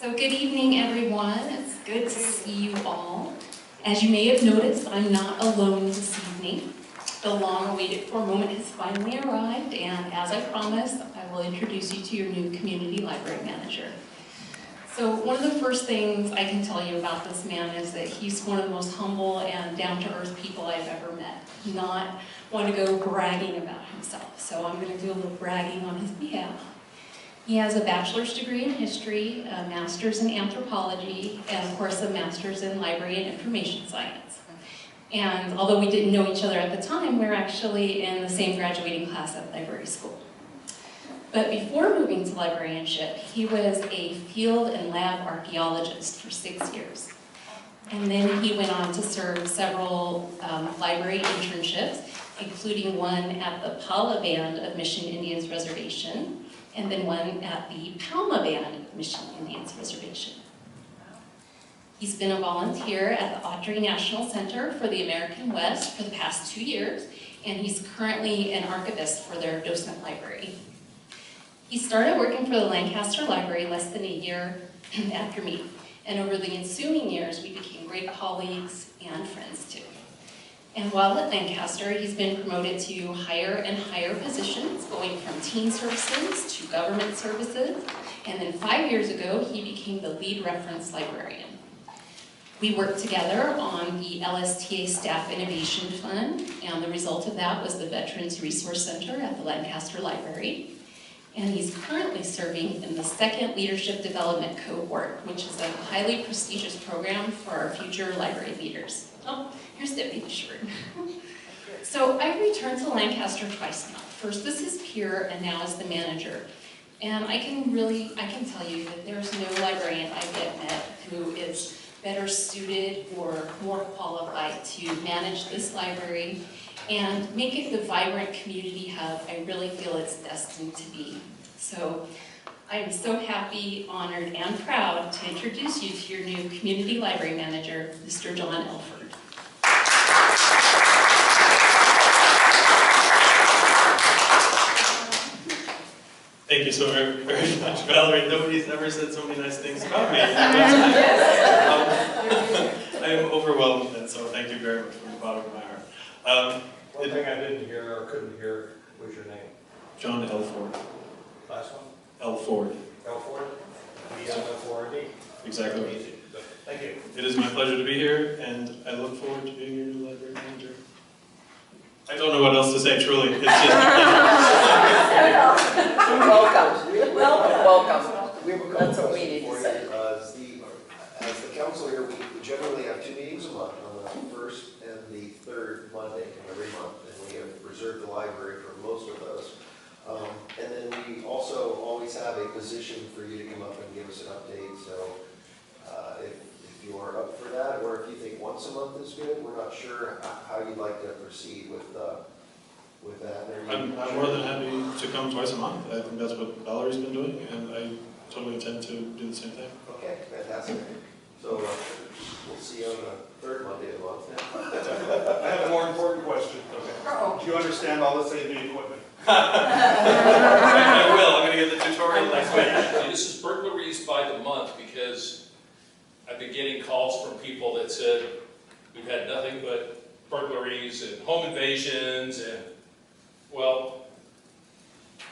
So good evening, everyone. It's good to see you all. As you may have noticed, I'm not alone this evening. The long-awaited for moment has finally arrived, and as I promised, I will introduce you to your new community library manager. So one of the first things I can tell you about this man is that he's one of the most humble and down-to-earth people I've ever met. Not one to go bragging about himself, so I'm going to do a little bragging on his behalf. He has a bachelor's degree in history, a master's in anthropology, and of course a master's in library and information science. And although we didn't know each other at the time, we're actually in the same graduating class at library school. But before moving to librarianship, he was a field and lab archaeologist for 6 years. And then he went on to serve several library internships, including one at the Pala Band of Mission Indians Reservation, and then one at the Palma Band of Mission Indians Reservation. He's been a volunteer at the Autry National Center for the American West for the past 2 years, and he's currently an archivist for their docent library. He started working for the Lancaster Library less than a year after me, and over the ensuing years, we became great colleagues and friends too. And while at Lancaster, he's been promoted to higher and higher positions, going from teen services to government services, and then 5 years ago, he became the lead reference librarian. We worked together on the LSTA Staff Innovation Fund, and the result of that was the Veterans Resource Center at the Lancaster Library. And he's currently serving in the second Leadership Development Cohort, which is a highly prestigious program for our future library leaders. Oh, here's Deputy Short. So I returned to Lancaster twice now. First as his peer, and now as the manager. And I can tell you that there's no librarian I've yet met who is better suited or more qualified to manage this library and make it the vibrant community hub I really feel it's destined to be. So I am so happy, honored, and proud to introduce you to your new community library manager, Mr. John Elford. Thank you so very much, Valerie. Nobody's ever said so many nice things about me. I am overwhelmed, and so thank you very much from the bottom of my heart. One thing I didn't hear or couldn't hear was your name. John Elford. Last one? Elford. Elford? E-L-F-O-R-D. Exactly. Easy. Thank you. It is my pleasure to be here, and I look forward to being your new library manager. I don't know what else to say, truly. It's just Welcome. Welcome. That's what we need to say. As the council here, we generally have 2 meetings a month, on the first and the third Monday of every month, and we have reserved the library for most of those. And then we also always have a position for you to come up and give us an update, so if you are up for that, or if you think once a month is good, we're not sure how you'd like to proceed with that. I'm more than happy to come twice a month. I think that's what Valerie's been doing, and I totally intend to do the same thing. Okay, fantastic. So we'll see you on the third Monday of the month. I have a more important question. Okay. Do you understand all this AV equipment? I will. I'm going to get the tutorial next week. This is burglaries by the month because I've been getting calls from people that said we've had nothing but burglaries and home invasions, and well,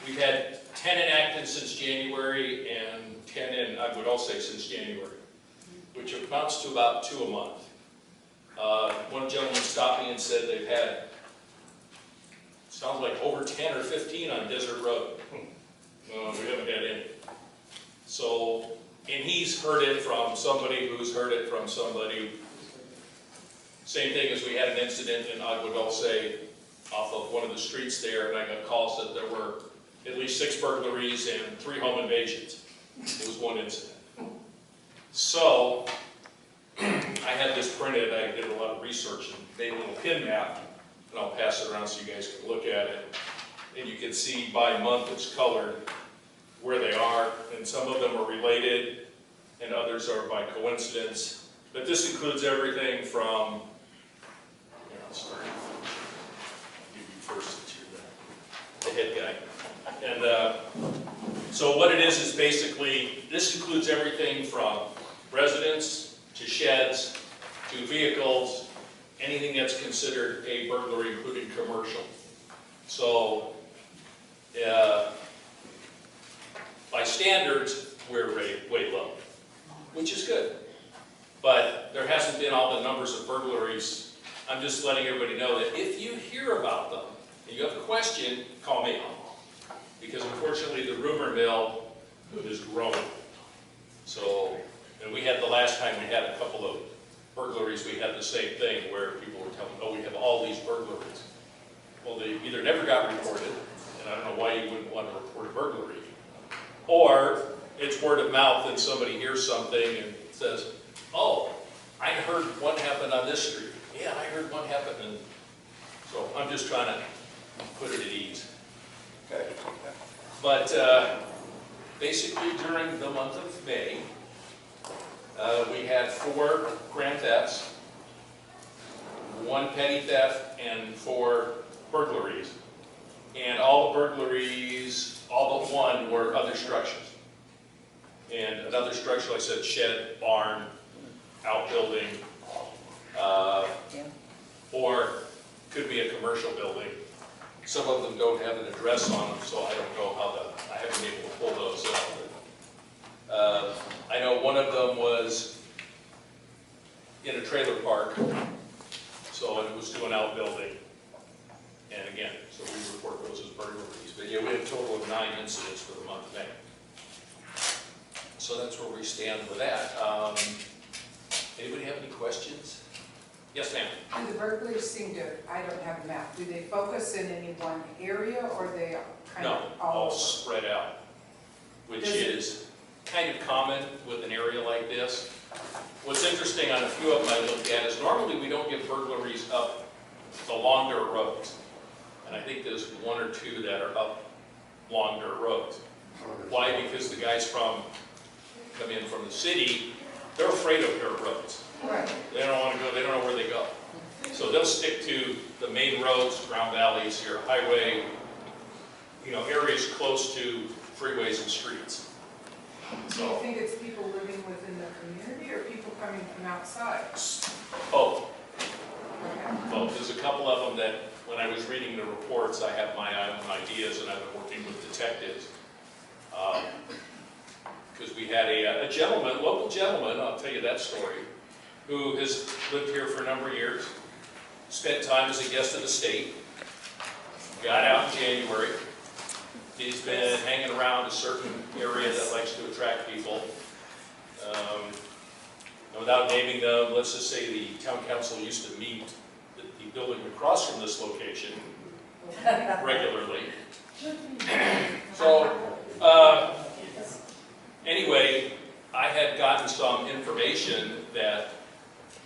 we've had 10 in Acton since January and 10 in Agua Dulce since January, which amounts to about 2 a month. One gentleman stopped me and said they've had, sounds like over 10 or 15 on Desert Road. No, we haven't had any. So, and he's heard it from somebody who's heard it from somebody. Same thing as we had an incident in Agua Dulce off of one of the streets there, and I got calls that there were at least 6 burglaries and 3 home invasions. It was one incident. So, I had this printed. I did a lot of research and made a little pin map, and I'll pass it around so you guys can look at it. And you can see by month it's colored where they are, and some of them are related, and others are by coincidence. But this includes everything from, I'll start. I'll give you first since you're the head guy. And So what it is basically, this includes everything from residents to sheds to vehicles, anything that's considered a burglary, including commercial. So by standards, we're way low, which is good. But there hasn't been all the numbers of burglaries. I'm just letting everybody know that if you hear about them and you have a question, call me. Because unfortunately the rumor mill is growing. So, and we had the last time we had a couple of burglaries, we had the same thing where people were telling, oh, we have all these burglaries. Well, they either never got reported, and I don't know why you wouldn't want to report a burglary, or it's word of mouth and somebody hears something and says, oh, I heard one happen on this street. Yeah, I heard one happen. And so I'm just trying to put it at ease. Okay. But basically during the month of May, we had 4 grand thefts, 1 petty theft, and 4 burglaries. And all the burglaries, all but 1, were other structures. And another structure, like I said, shed, barn, outbuilding, or could be a commercial building. Some of them don't have an address on them, so I don't know how I haven't been able to pull those up. I know one of them was in a trailer park, so it was to an outbuilding. And again, so we report those as burglaries. But yeah, we had a total of 9 incidents for the month of May. So that's where we stand with that. Anybody have any questions? Yes, ma'am. Do the burglars seem to, I don't have a map, do they focus in any one area or they kind No, of all all over? spread out, which Does it- is kind of common with an area like this. What's interesting on a few of them I looked at is normally we don't get burglaries up the longer roads. And I think there's 1 or 2 that are up longer roads. Why? Because the guys come in from the city, they're afraid of dirt roads. Right. They don't want to go, they don't know where they go. So they'll stick to the main roads, ground valleys, your highway, areas close to freeways and streets. Do you think it's people living within the community or people coming from outside? Both. Okay. Both. There's a couple of them that, when I was reading the reports, I have my own ideas, and I've been working with detectives. Because we had a gentleman, local gentleman, I'll tell you that story, who has lived here for a number of years, spent time as a guest of the state, got out in January. He's been hanging around a certain area that likes to attract people. Without naming them, let's just say the town council used to meet at the building across from this location regularly. So, anyway, I had gotten some information that,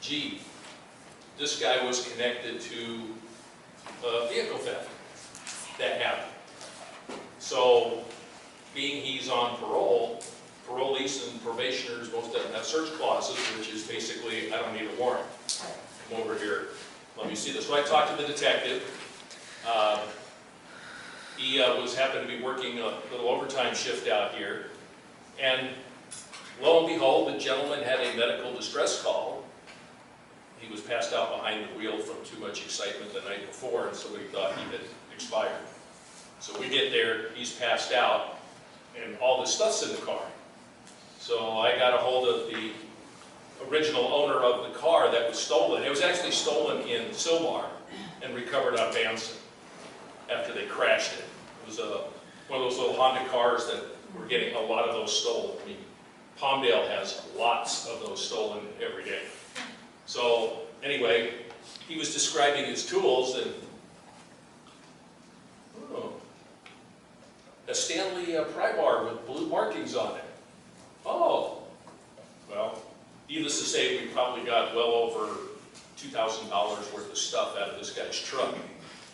gee, this guy was connected to a vehicle theft that happened. So, being he's on parole, parolees and probationers, most of them have search clauses, which is basically, I don't need a warrant. Come over here, let me see this. So I talked to the detective. He happened to be working a little overtime shift out here. And lo and behold, the gentleman had a medical distress call. He was passed out behind the wheel from too much excitement the night before, and somebody thought he had expired. So we get there, he's passed out, and all this stuff's in the car. So I got a hold of the original owner of the car that was stolen. It was actually stolen in Sylmar and recovered on Vanson after they crashed it. It was one of those little Honda cars that were getting a lot of those stolen. I mean, Palmdale has lots of those stolen every day. So anyway, he was describing his tools, and a Stanley pry bar with blue markings on it. Oh, well, needless to say, we probably got well over $2,000 worth of stuff out of this guy's truck,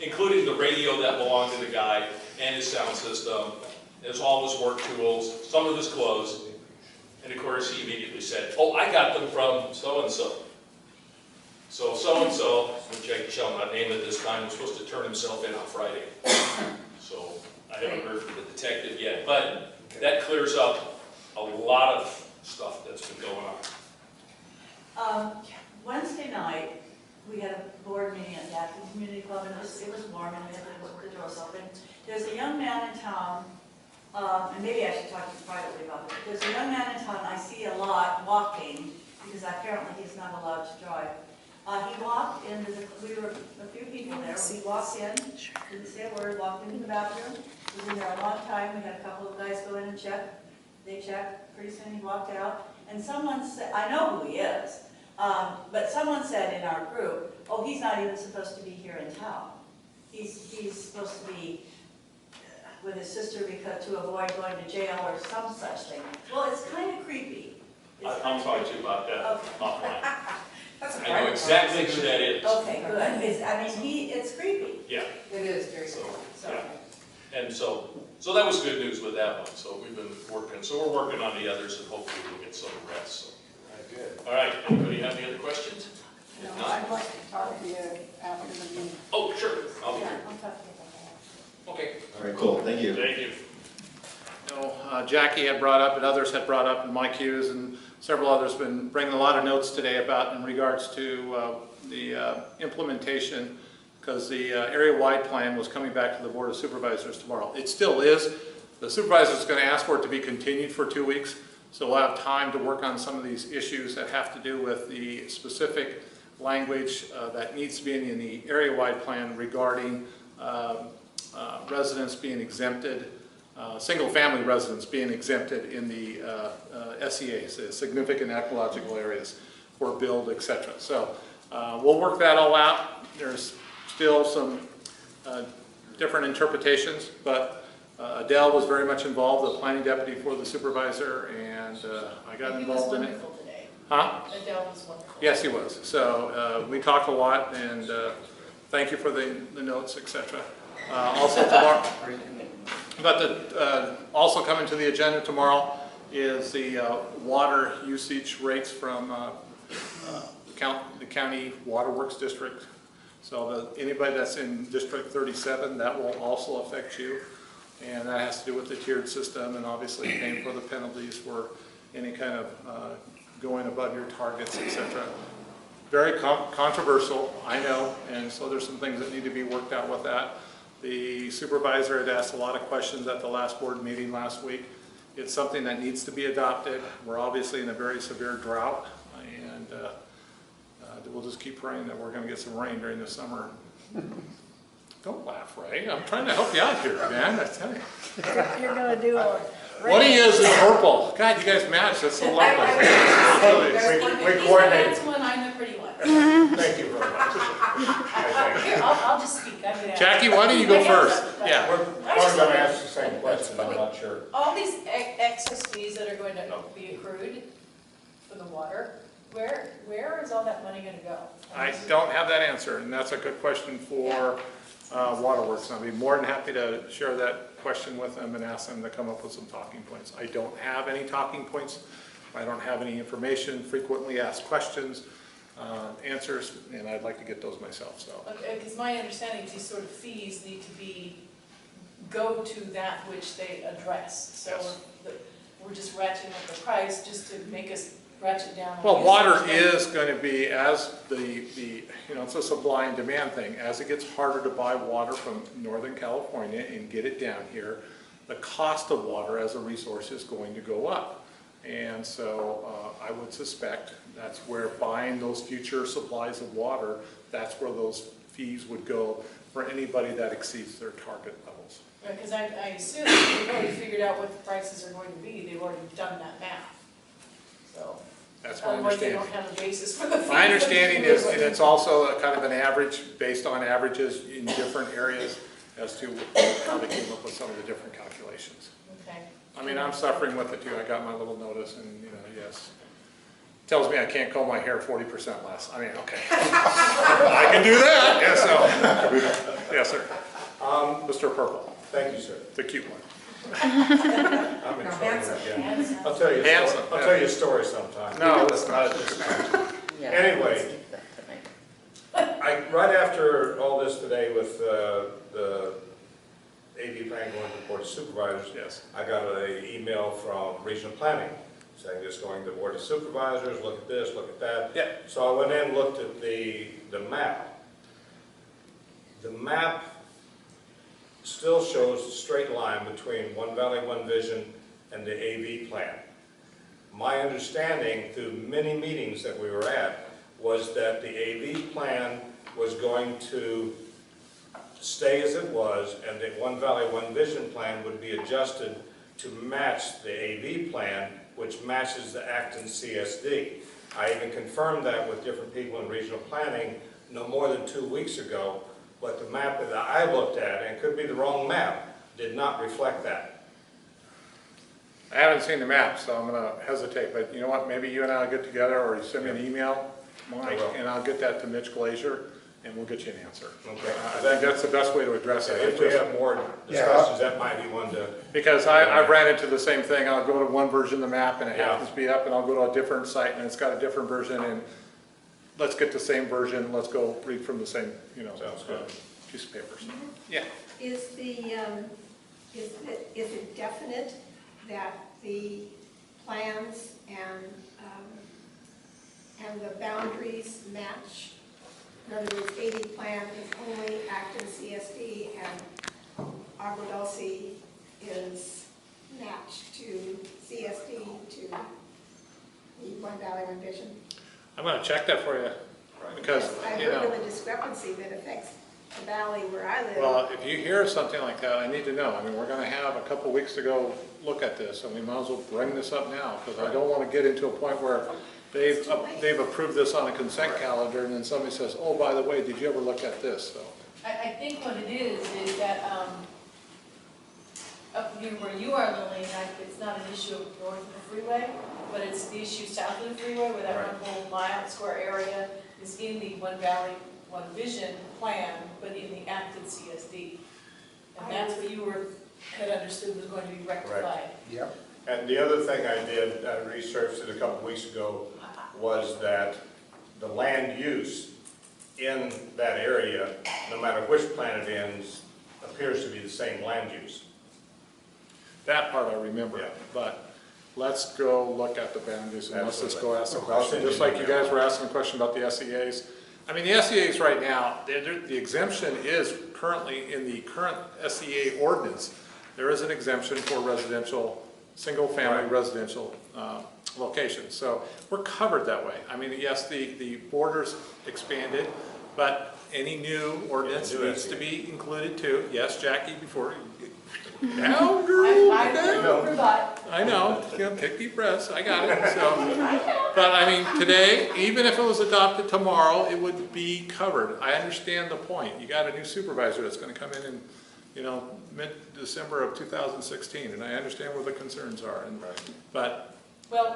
including the radio that belonged to the guy and his sound system, his all his work tools, some of his clothes, and of course he immediately said, oh, I got them from so-and-so. So so-and-so, which I shall not name at this time, was supposed to turn himself in on Friday. So I haven't heard from the detective yet, but that clears up a lot of stuff that's been going on. Wednesday night, we had a board meeting at the Acton Community Club, and it was warm, and we had the doors open. There's a young man in town, and maybe I should talk to you privately about it. There's a young man in town I see a lot walking, because apparently he's not allowed to drive. He walked in, we were a few people there, he walked in, didn't say a word, walked into the bathroom, was in there a long time, we had a couple of guys go in and check, they checked, pretty soon he walked out, and someone said, I know who he is, but someone said in our group, oh, he's not even supposed to be here in town. He's supposed to be with his sister because to avoid going to jail or some such thing. Well, it's kind of creepy. I'll talk to you about that offline. That's I know exactly who that is. Okay, good. It's creepy. Yeah. It is very So, cool. yeah. And so that was good news with that one. So we've been working. So we're working on the others, and hopefully we'll get some rest. So. Good. All right. Anybody have any other questions? No, If not- I'd like to talk to you after the meeting. Oh, sure. I'll be Yeah, here. I'll talk to you about that. Okay. All right, cool, thank you. Thank you. Jackie had brought up and others had brought up, and Mike Hughes and several others have been bringing a lot of notes today about in regards to the implementation, because the area-wide plan was coming back to the Board of Supervisors tomorrow. It still is. The supervisor is going to ask for it to be continued for 2 weeks, so we'll have time to work on some of these issues that have to do with the specific language that needs to be in the area-wide plan regarding residents being exempted, single-family residents being exempted in the SEAs, the significant ecological areas for build, etc. So we'll work that all out. There's still some different interpretations, but Adele was very much involved, the planning deputy for the supervisor, and I got involved in it. He was wonderful today. Huh? Adele was wonderful. Yes, he was. So we talked a lot, and thank you for the notes, etc. Also tomorrow, but also coming to the agenda tomorrow is the water usage rates from the county waterworks district. So anybody that's in District 37, that will also affect you. And that has to do with the tiered system and obviously paying for the penalties for any kind of going above your targets, etc. Very controversial, I know, and so there's some things that need to be worked out with that. The supervisor had asked a lot of questions at the last board meeting last week. It's something that needs to be adopted. We're obviously in a very severe drought, and we'll just keep praying that we're going to get some rain during the summer. Don't laugh, Ray. I'm trying to help you out here, man. I tell you. You're going to do a... What he is purple. God, you guys match. That's so lovely. We coordinate. He's the handsome one, I'm the pretty one. Thank you very much. Here, I'll just speak. I'm gonna Jackie, why don't you go first? Yeah. We're going to ask the same question, I'm not sure. All these excess fees that are going to be accrued for the water, where is all that money going to go? I don't have that answer, and that's a good question for Waterworks. I'll be more than happy to share that question with them and ask them to come up with some talking points. I don't have any talking points. I don't have any information, frequently asked questions, answers, and I'd like to get those myself. So. Because my understanding is these sort of fees need to go to that which they address. So Yes. we're just ratcheting up the price just to make us ratchet down. Well, water is going to be, as it's a supply and demand thing. As it gets harder to buy water from Northern California and get it down here, the cost of water as a resource is going to go up. And so I would suspect that's where buying those future supplies of water, that's where those fees would go for anybody that exceeds their target levels. Because I assume they've already figured out what the prices are going to be. They've already done that math. So. That's my Otherwise, they understanding. don't have a basis for the fees. My understanding is, and it's also a kind of an average based on averages in different areas as to how they came up with some of the different calculations. Okay. I mean, I'm suffering with it too. I got my little notice and, yes. Tells me I can't comb my hair 40% less. I mean, okay. I can do that. Yes, so. Yes, sir. Mr. Purple. Thank you, sir. The cute one. I'm in trouble again. I'll tell you a story sometime. No, that's not. Yeah, Anyway. let's keep that tonight. Right after all this today with the AV plan going to the Board of Supervisors. Yes. I got an email from Regional Planning saying it's going to the Board of Supervisors, look at this, look at that. Yeah. So I went in and looked at the map. The map still shows a straight line between One Valley, One Vision and the AV plan. My understanding through many meetings that we were at was that the AV plan was going to stay as it was, and the One Valley, One Vision plan would be adjusted to match the AV plan, which matches the Acton CSD. I even confirmed that with different people in regional planning no more than 2 weeks ago, but the map that I looked at, and it could be the wrong map, did not reflect that. I haven't seen the map, so I'm going to hesitate, but you know what, maybe you and I will get together, or you send me an email, Mike, and I'll get that to Mitch Glazier, and we'll get you an answer. Okay. I think that's the best way to address it. If we have more discussions, that might be one to... Because I ran into the same thing. I'll go to one version of the map and it happens to be up, and I'll go to a different site and it's got a different version, and let's get the same version, let's go read from the same, piece of paper. So, yeah. Is it definite that the plans and the boundaries match? In other words, 80 plan is only Acton CSD and Agua Dulce is matched to CSD to the One Valley, One Vision? I'm going to check that for you, because, I heard of a discrepancy that affects the valley where I live. Well, if you hear something like that, I need to know. I mean, we're going to have a couple weeks to go look at this, and we might as well bring this up now, because I don't want to get into a point where they've approved this on a consent calendar, and then somebody says, oh, by the way, did you ever look at this? So I think what it is that up near where you are, Lily, it's not an issue of north of the freeway, but it's the issue south of the freeway, where that one whole mile square area is in the One Valley, One Vision plan, but in the Acton CSD. And that's what you had understood was going to be rectified. Right. Yep. And the other thing I did, I researched it a couple weeks ago, was that the land use in that area, no matter which plan it ends, appears to be the same land use. that part I remember, but let's go look at the boundaries and let's just go ask the question. Just like you guys were asking a question about the SEAs. I mean, the SEAs right now, the exemption is currently in the current SEA ordinance. There is an exemption for residential, single-family residential locations. So we're covered that way. I mean, yes, the borders expanded, but any new ordinance needs to be included too. Yes, Jackie, before now, girl, I know, take deep breaths, I got it. So, but I mean, today, even if it was adopted tomorrow, it would be covered. I understand the point. You got a new supervisor that's going to come in, mid-December of 2016, and I understand where the concerns are. And, but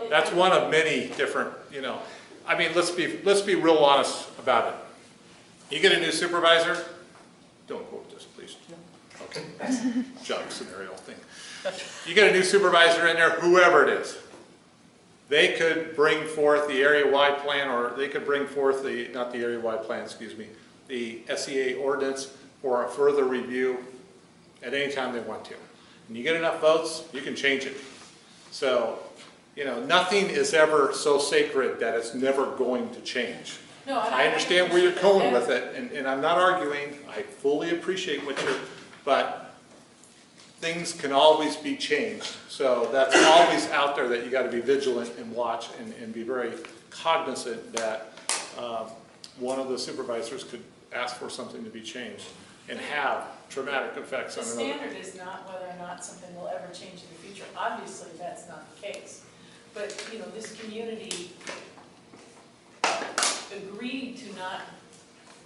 that's one of many different, I mean, let's be real honest about it. You get a new supervisor, don't quote this, please. Okay, job scenario thing. You get a new supervisor in there, whoever it is. They could bring forth the area-wide plan, or they could bring forth not the area-wide plan, excuse me, the SEA ordinance for a further review at any time they want to. And you get enough votes, you can change it. So, nothing is ever so sacred that it's never going to change. No, I understand where you're going with it, and I'm not arguing. I fully appreciate what you're, but things can always be changed. So that's always out there that you got to be vigilant and watch and be very cognizant that one of the supervisors could ask for something to be changed and have traumatic effects on another. The standard is not whether or not something will ever change in the future. Obviously, that's not the case. But, this community agreed to not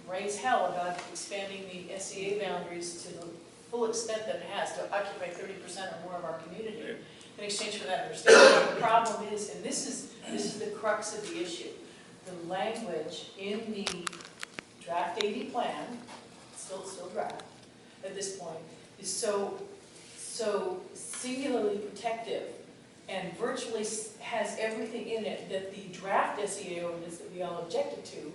raise hell about expanding the SEA boundaries to the full extent that it has to occupy 30% or more of our community in exchange for that understanding. The problem is, and this is the crux of the issue, the language in the draft 80 plan, still draft at this point, is so singularly protective and virtually has everything in it that the draft SEA ordinance that we all objected to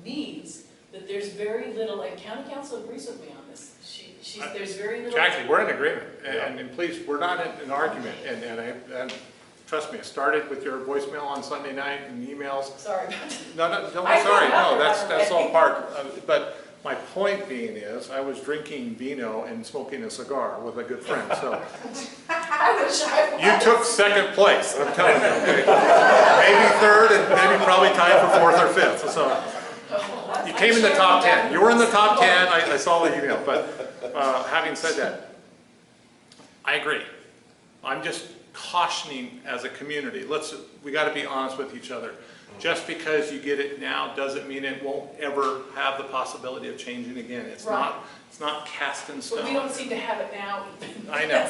needs, that there's very little, and county council agrees with me on this. there's very little. Jackie, we're in agreement, and please, we're not in an argument, and trust me, it started with your voicemail on Sunday night and emails. Sorry. No, don't be sorry, no, that's all part of it, but my point being is, I was drinking vino and smoking a cigar with a good friend, so. I wish I was. You took second place, I'm telling you, okay? Maybe third, and maybe probably tied for fourth or fifth, so. You came in the top 10. You were in the top 10, I saw the email, but having said that, I agree. I'm just cautioning as a community, we got to be honest with each other. Just because you get it now doesn't mean it won't ever have the possibility of changing again. It's not cast in stone. But we don't seem to have it now. I know,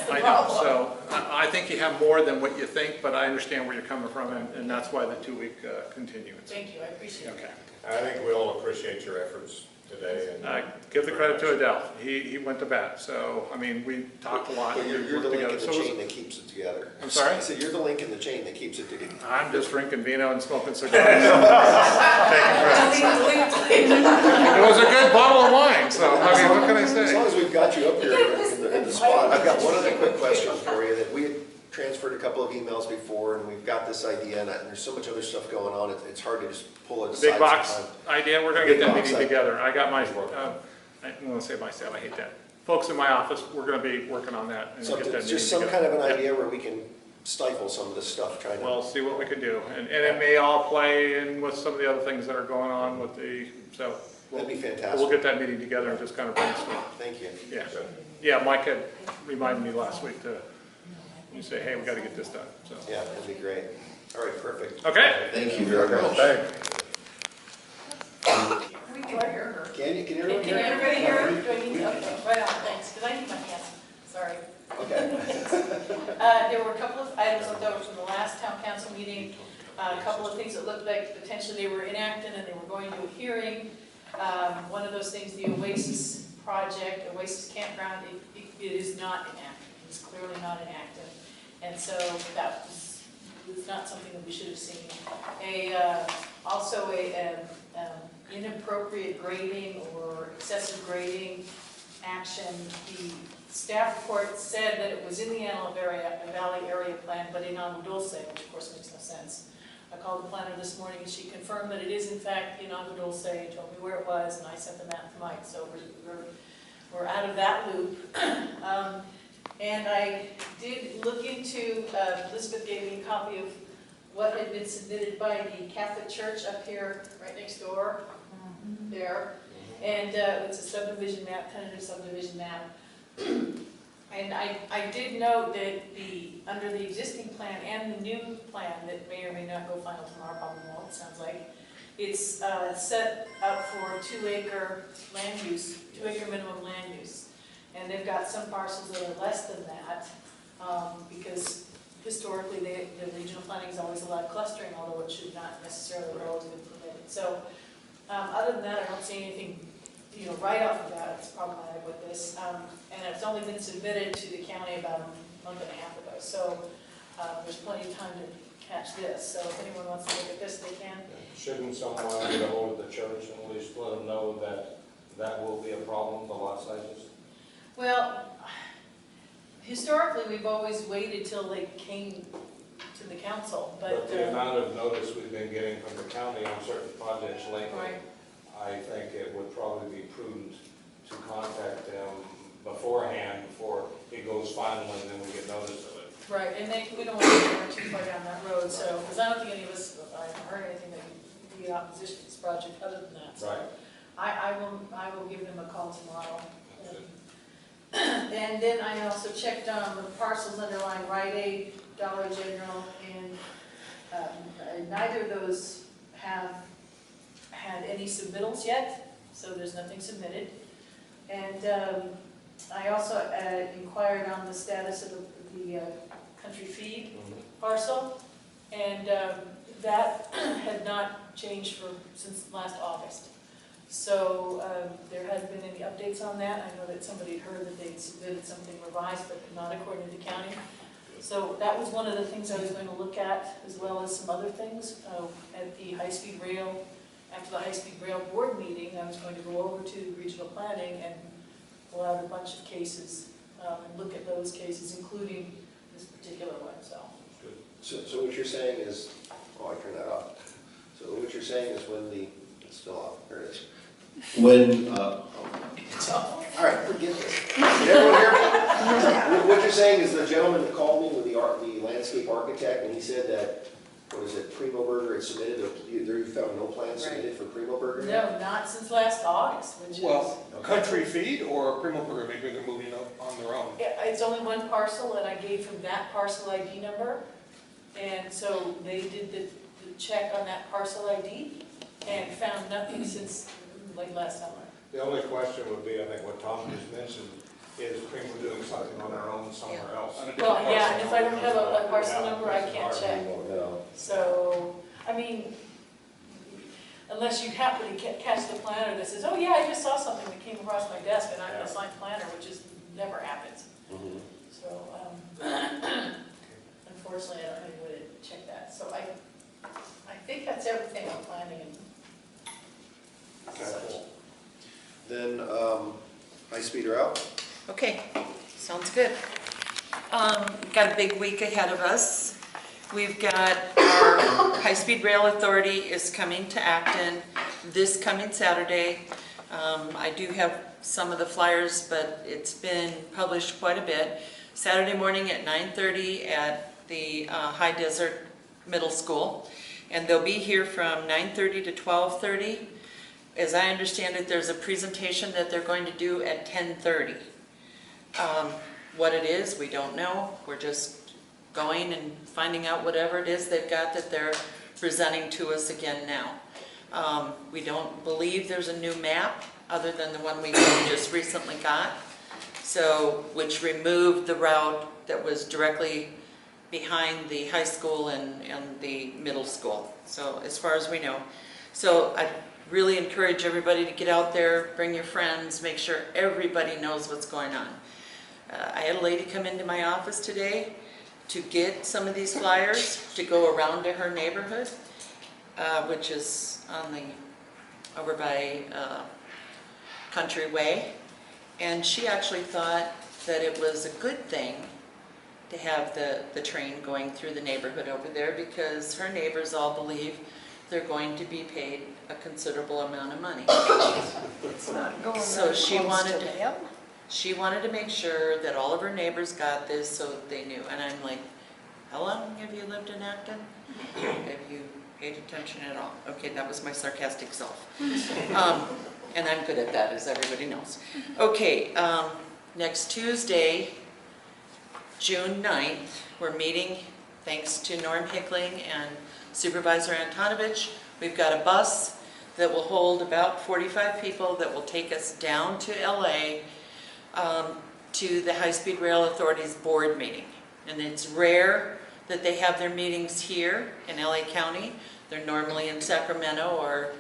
So I think you have more than what you think, but I understand where you're coming from, and that's why the 2-week continuance. Thank you, I appreciate it. Okay. I think we all appreciate your efforts today. And give the credit to Adele. He went to bat. So, I mean, we talked a lot. But you're the link in the So chain that keeps it together. I'm sorry? I said you're the link in the chain that keeps it together. I'm just drinking vino and smoking cigars. Taking credit. It was a good bottle of wine, so, I mean, what can I say? As long as we've got you up here in the spot, I've got one other quick question for you that we had transferred a couple of emails before, and we've got this idea, and there's so much other stuff going on, it's hard to just pull it aside. Big box sometimes. idea, we're going to get that meeting together. I got my, I don't want to say my staff, I hate that. Folks in my office, we're going to be working on that and get that meeting together. Just some kind of an idea where we can stifle some of this stuff, trying to. We'll see what we can do. And it may all play in with some of the other things that are going on with so. That'd be fantastic. We'll get that meeting together and just kind of brainstorm. Thank you. Yeah. Yeah, Mike had reminded me last week to say, hey, we got to get this done. So. Yeah, that'd be great. All right, perfect. Okay. Thank you very much. We can hear her. Can you hear Can everybody hear her? Do I need to? Okay, right on, thanks, because I need my hands. Sorry. Okay. There were a couple of items left over from the last town council meeting. A couple of things that looked like potentially they were in Acton and they were going to a hearing. One of those things, the Oasis project, Oasis Campground, it is not in Acton. It's clearly not in Acton. And so that was not something that we should have seen. Also inappropriate grading or excessive grading action. The staff report said that it was in the Antelope Valley area plan, but in Agua Dulce, which of course makes no sense. I called the planner this morning and she confirmed that it is in fact in Agua Dulce and told me where it was, and I sent the map to Mike, so we're out of that loop. And I did look into, Elizabeth gave me a copy of what had been submitted by the Catholic Church up here, right next door, there. And it's a subdivision map, tentative subdivision map. And I did note that under the existing plan and the new plan that may or may not go final tomorrow, probably won't, it sounds like, it's set up for 2-acre land use, 2-acre minimum land use. And they've got some parcels that are less than that, because historically the regional planning has always allowed clustering, although it should not necessarily always be permitted. So other than that, I don't see anything right off the bat, it's problematic with this. And it's only been submitted to the county about a month and a half ago. So there's plenty of time to catch this. So if anyone wants to look at this, they can. Shouldn't someone get a hold of the church and at least let them know that that will be a problem, the lot sizes? Well, historically, we've always waited till they came to the council. But the amount of notice we've been getting from the county on certain projects lately, right. I think it would probably be prudent to contact them beforehand, before it goes final and then we get notice of it. Right, and we don't want to go too far down that road, so, because I don't think any of us, I haven't heard anything that would be opposition to this project other than that. So right. I will give them a call tomorrow. And then I also checked on the parcels underlying Rite Aid, Dollar General, and neither of those have had any submittals yet, so there's nothing submitted. And I also inquired on the status of the Country Feed parcel, and that had not changed since last August. So there hadn't been any updates on that. I know that somebody had heard that they'd submitted something revised, but not according to the county. So that was one of the things I was going to look at, as well as some other things. At the high-speed rail, after the high-speed rail board meeting, I was going to go over to regional planning and we'll have a bunch of cases, and look at those cases, including this particular one, so. So what you're saying is, oh, I turned that off. So what you're saying is when the, it's still off, there it is. When, It's all. all right, forget this. Can everyone hear me? What you're saying is the gentleman that called me with the landscape architect, and he said that, what is it, Primo Burger had submitted, you found no plans submitted for Primo Burger? No, not since last August, which is. Well, Country Feed or Primo Burger, maybe they're moving up on their own. Yeah, it's only one parcel, and I gave them that parcel ID number. And so they did the check on that parcel ID and found nothing since, like, last summer. The only question would be, I think what Tom just mentioned, is Primo doing something on their own somewhere else? Well, yeah, and if I don't have a parcel number, I can't check. No. So, I mean, unless you happen to catch the planner that says, oh yeah, I just saw something that came across my desk and I'm the assigned planner, which just never happens. Mhm. So, unfortunately, I don't have any way to check that. So I think that's everything on planning and such. Then, high speed route? Okay, sounds good. Got a big week ahead of us. We've got our high-speed rail authority is coming to Acton this coming Saturday. I do have some of the flyers, but it's been published quite a bit. Saturday morning at 9:30 at the High Desert Middle School. And they'll be here from 9:30 to 12:30. As I understand it, there's a presentation that they're going to do at 10:30. What it is, we don't know. We're just going and finding out whatever it is they've got that they're presenting to us again now. We don't believe there's a new map other than the one we just recently got, so which removed the route that was directly behind the high school and the middle school, so as far as we know. So I really encourage everybody to get out there, bring your friends, make sure everybody knows what's going on. I had a lady come into my office today to get some of these flyers to go around to her neighborhood, which is on the, over by Country Way, and she actually thought that it was a good thing to have the train going through the neighborhood over there because her neighbors all believe they're going to be paid a considerable amount of money. It's not going So very she close wanted to to- them. She wanted to make sure that all of her neighbors got this so they knew. And I'm like, how long have you lived in Acton? Have you paid attention at all? Okay, that was my sarcastic self. And I'm good at that, as everybody knows. Okay, next Tuesday, June 9th, we're meeting, thanks to Norm Hickling and Supervisor Antonovich. We've got a bus that will hold about 45 people that will take us down to LA to the High Speed Rail Authority's board meeting. And it's rare that they have their meetings here in LA County. They're normally in Sacramento, or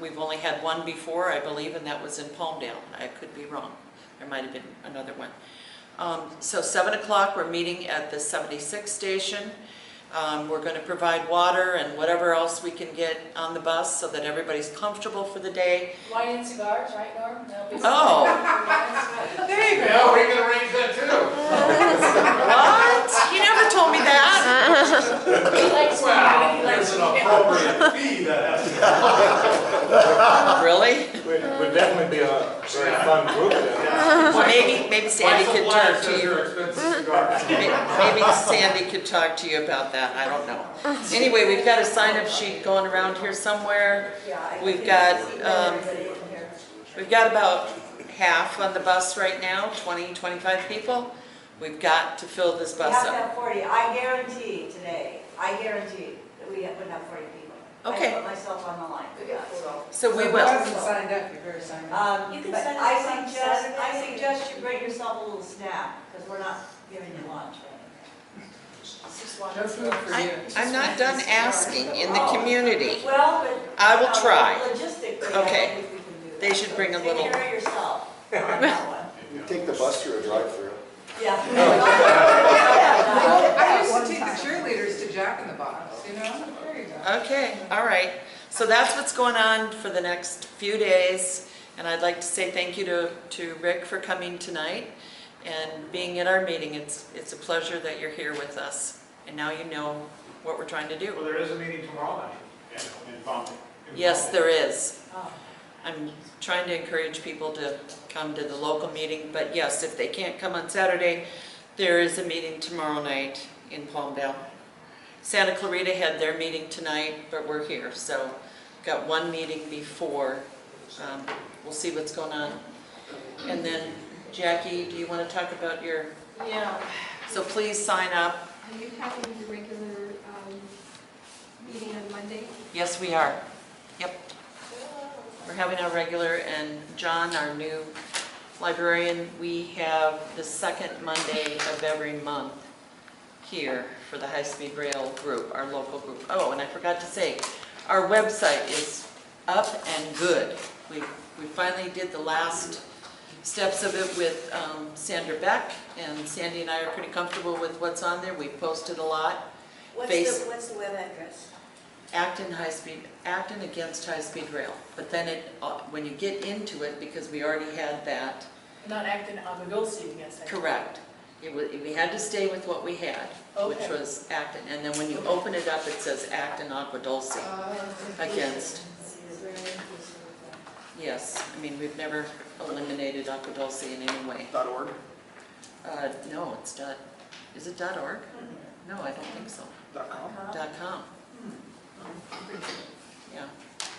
we've only had one before, I believe, and that was in Palmdale. I could be wrong. There might have been another one. So 7 o'clock, we're meeting at the 76 station. We're going to provide water and whatever else we can get on the bus so that everybody's comfortable for the day. Wine and cigars, right, Norm? Oh. There you Yeah, we can arrange that too. What? You never told me that. He likes wine, he likes There's an appropriate fee that has to be. Really? Would definitely be a very fun group then. Maybe Sandy could talk to you. Maybe Sandy could talk to you about that. I don't know. Anyway, we've got a sign-up sheet going around here somewhere. We've got about half on the bus right now, 20, 25 people. We've got to fill this We bus have to up. have 40. I guarantee today, I guarantee that we wouldn't have 40 people. Okay. I put myself on the line for that, so. So we Who will. hasn't signed up, you better sign up. You can but send us I some suggest you bring yourself a little snack, because we're not giving you lunch. No food for you. I'm not done asking in the community. Well, but. I will try. Logistically, Okay. I think we can do that. They should bring a little. Take care of yourself on that one. You take the bus through a drive-through. Yeah. I used to take the cheerleaders to Jack in the Box, you know? There you go. Okay, all right. So that's what's going on for the next few days. And I'd like to say thank you to Rick for coming tonight and being at our meeting. It's a pleasure that you're here with us. And now you know what we're trying to do. Well, there is a meeting tomorrow night in Fountain. Yes, there is. I'm trying to encourage people to come to the local meeting, but yes, if they can't come on Saturday, there is a meeting tomorrow night in Palmdale. Santa Clarita had their meeting tonight, but we're here, so got one meeting before. We'll see what's going on. And then, Jackie, do you want to talk about your... Yeah. So please sign up. Are you having your regular meeting on Monday? Yes, we are. Yep. We're having our regular, and John, our new librarian, we have the second Monday of every month here for the high-speed rail group, our local group. Oh, and I forgot to say, our website is up and good. We finally did the last steps of it with Sandra Beck, and Sandy and I are pretty comfortable with what's on there. We've posted a lot. What's the web address? Acton Against High-Speed Rail. But then when you get into it, because we already had that. Not Acton Agua Dulce against Acton. Correct. We had to stay with what we had, which was Acton. And then when you open it up, it says Acton Agua Dulce Against. Yes, I mean, we've never eliminated Agua Dulce in any way. .org? No, it's is it .org? No, I don't think so. .com. Yeah.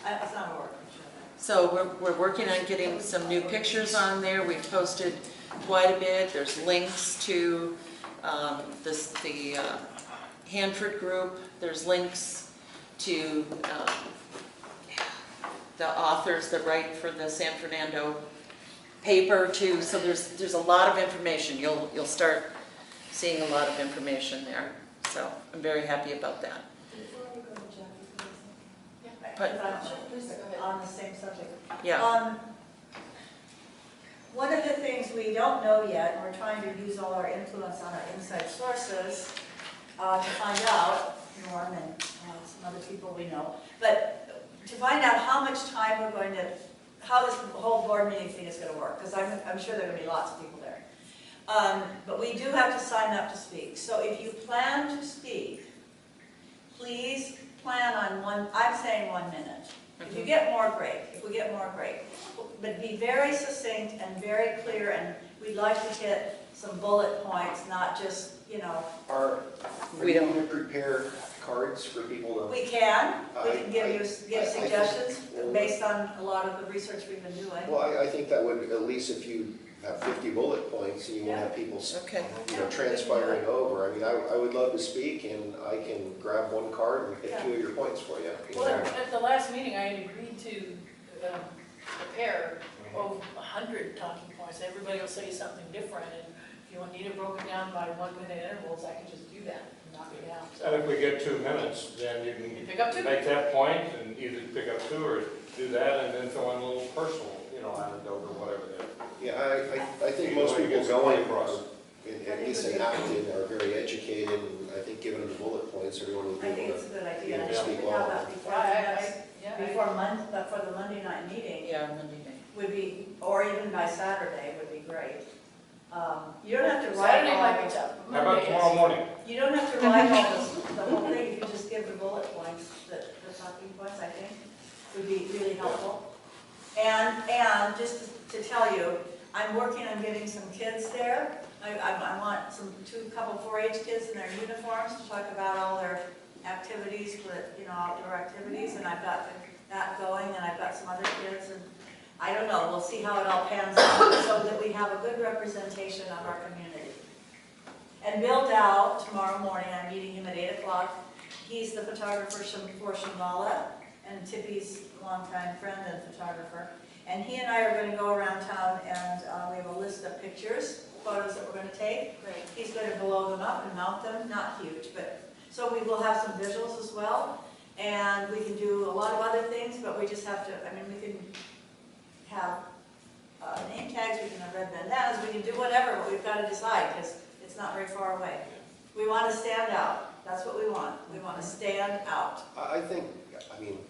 That's not a word. So we're working on getting some new pictures on there. We've posted quite a bit. There's links to the Hanford group. There's links to the authors that write for the San Fernando paper too. So there's a lot of information. You'll start seeing a lot of information there. So I'm very happy about that. But, on the same subject. yeah. One of the things we don't know yet, and we're trying to use all our influence on our inside sources to find out, Norm and some other people we know, but to find out how much time we're going to, how this whole board meeting thing is going to work, because I'm sure there are going to be lots of people there. But we do have to sign up to speak. So if you plan to speak, please plan on I'm saying 1 minute. If you get more, great. If we get more, great. But be very succinct and very clear, and we'd like to hit some bullet points, not just, Are you going to prepare cards for people to? We can give suggestions based on a lot of the research we've been doing. Well, I think that would, at least if you have 50 bullet points and you want to have people transpiring over. I mean, I would love to speak, and I can grab one card and hit 2 of your points for you. Well, at the last meeting, I had agreed to prepare over 100 talking points. Everybody will say something different, and if you need it broken down by 1 minute intervals, I can just do that and knock it down. So, And if we get 2 minutes, then you can pick up 2. make that point and either pick up 2 or do that and then throw in a little personal, anecdote or whatever that. Yeah, I think most people going, at least in Acton, are very educated, and I think given them the bullet points, everyone will be I think able it's a good idea. to I speak think how well. about before the Monday night meeting. Yeah, Monday night. Would be, or even by Saturday would be great. You don't have to write Saturday all might be this. tough. How about tomorrow morning? You don't have to write all this, the whole thing. You can just give the bullet points, the talking points, I think, would be really helpful. And just to tell you, I'm working on getting some kids there. I want a couple 4-H kids in their uniforms to talk about all their activities, outdoor activities, and I've got that going, and I've got some other kids, and I don't know, we'll see how it all pans out, so that we have a good representation of our community. And Bill Dow, tomorrow morning, I'm meeting him at 8 o'clock. He's the photographer for Shambhala, and Tippy's longtime friend and photographer. And he and I are going to go around town, and we have a list of pictures, photos that we're going to take. Great. He's going to blow them up and mount them, not huge, but so we will have some visuals as well. And we can do a lot of other things, but we just have to, we can have name tags, we can have red bandanas, we can do whatever, but we've got to decide, because it's not very far away. We want to stand out. That's what we want. We want to stand out. I think,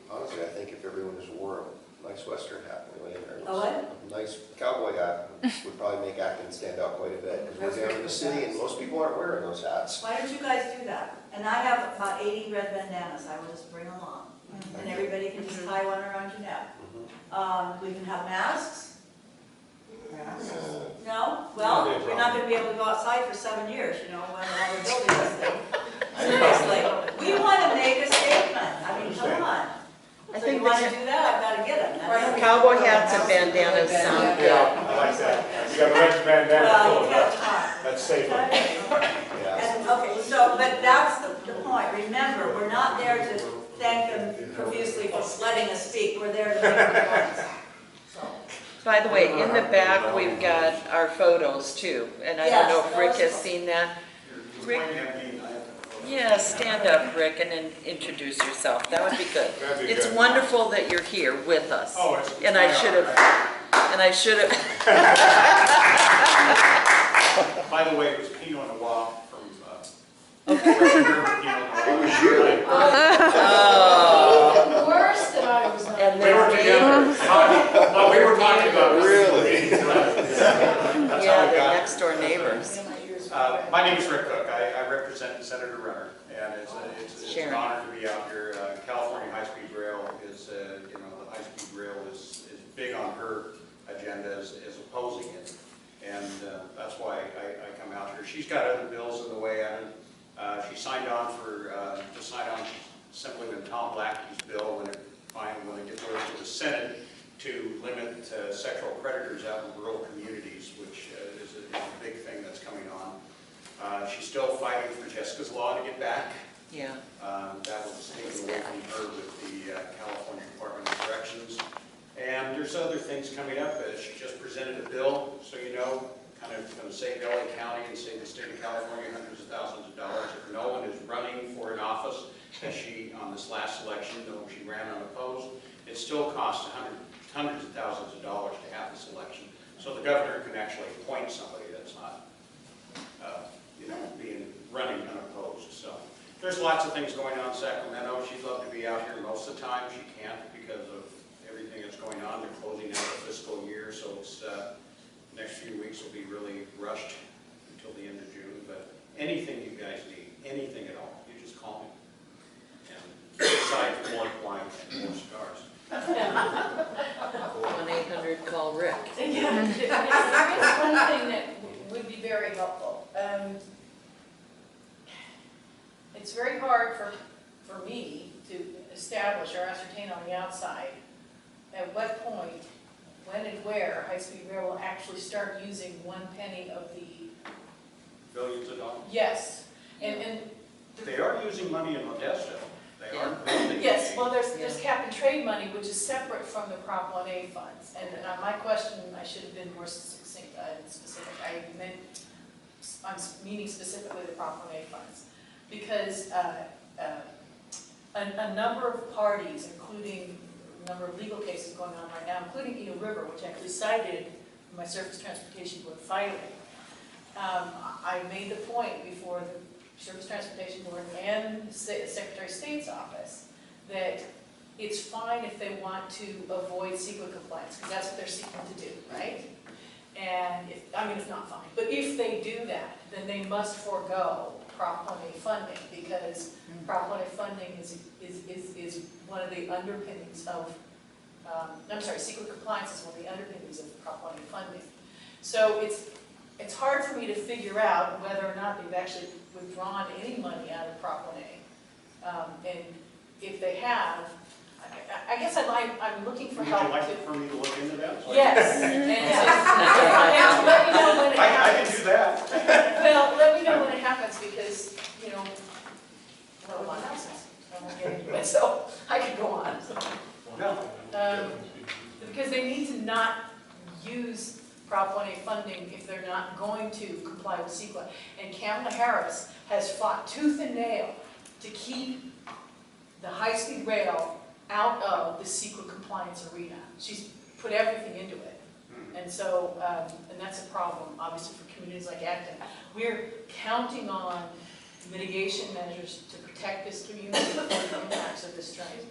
honestly, I think if everyone just wore nice Western hat anyway in there. A what? A nice cowboy hat would probably make Acton stand out quite a bit, because we're down in the city and most people aren't wearing those hats. Why don't you guys do that? And I have about 80 red bandanas I will just bring along. And everybody can just tie one around your neck. We can have masks. No? Well, we're not going to be able to go outside for 7 years, you know, when we're building this thing. Seriously, we want to make a statement. I mean, come on. So you want to do that, I've got to get them. Cowboy hats and bandanas sound good. I like that. You got a red bandana Well, full you of got that. time. That's safer. And, okay, so, but that's the point. Remember, we're not there to thank them profusely for letting us speak. We're there to make points. So. By the way, in the back, we've got our photos too, and I don't know if Rick has seen that. Rick? Yeah, stand up, Rick, and then introduce yourself. That would be good. It's wonderful that you're here with us. Oh, it's And I should have, By the way, it was Pinot Noir from, It was you. Even worse than I was not. And We were together. No, we were talking about Really? yeah, the next door neighbors. my name is Rick Cook. I represent Senator Runner, and it's Sharon. an honor to be out here. California High-Speed Rail is, you know, the high-speed rail is big on her agenda as opposing it. And that's why I come out here. She's got other bills in the way. She signed on to sign on simply with Tom Blackie's bill when it gets over to the Senate to limit sexual predators out in rural communities, which is a big thing that's coming on. She's still fighting for Jessica's Law to get back. Yeah. That was taken away from her with the California Department of Corrections. And there's other things coming up. She just presented a bill, so you know, kind of going to save LA County and save the state of California hundreds of thousands of dollars. If no one is running for an office, as she, on this last election, though she ran unopposed, it still costs hundreds of thousands of dollars to have this election. So the governor can actually appoint somebody that's not, you know, running unopposed. So there's lots of things going on in Sacramento. She'd love to be out here most of the time. She can't because of everything that's going on. They're closing out the fiscal year, so it's next few weeks will be really rushed until the end of June. But anything you guys need, anything at all, you just call me. And besides more wine and more cigars. 1-800-CALL-RICK. Yeah, there is one thing that would be very helpful. It's very hard for me to establish or ascertain on the outside at what point, when and where high-speed rail will actually start using 1 penny of the... Billions of dollars? Yes. And they are using money in Modesto. They aren't building. yes, well, there's cap and trade money, which is separate from the Prop 1A funds. And my question, I should have been more succinct and specific. I'm meaning specifically the Prop 1A funds. Because a number of parties, including a number of legal cases going on right now, including Eno River, which actually cited my Surface Transportation Board filing, I made the point before the Surface Transportation Board and the Secretary of State's office that it's fine if they want to avoid CEQA compliance, because that's what they're seeking to do, right? And it's not fine, but if they do that, then they must forego Prop 1A funding, because Prop 1A funding is one of the underpinnings of, CEQA compliance is one of the underpinnings of Prop 1A funding. So it's hard for me to figure out whether or not they've actually withdrawn any money out of Prop 1A. And if they have, I guess I'm looking for help. Would you like for me to look into that? Yes. And let me know when it happens. I can do that. Well, let me know when it happens, because, you know, well, my house is, I won't get into it, so I could go on. No. Because they need to not use Prop 1A funding if they're not going to comply with CEQA. And Kamala Harris has fought tooth and nail to keep the high-speed rail out of the CEQA compliance arena. She's put everything into it. And so, and that's a problem, obviously, for communities like Acton. We're counting on mitigation measures to protect this community from the impacts of this train.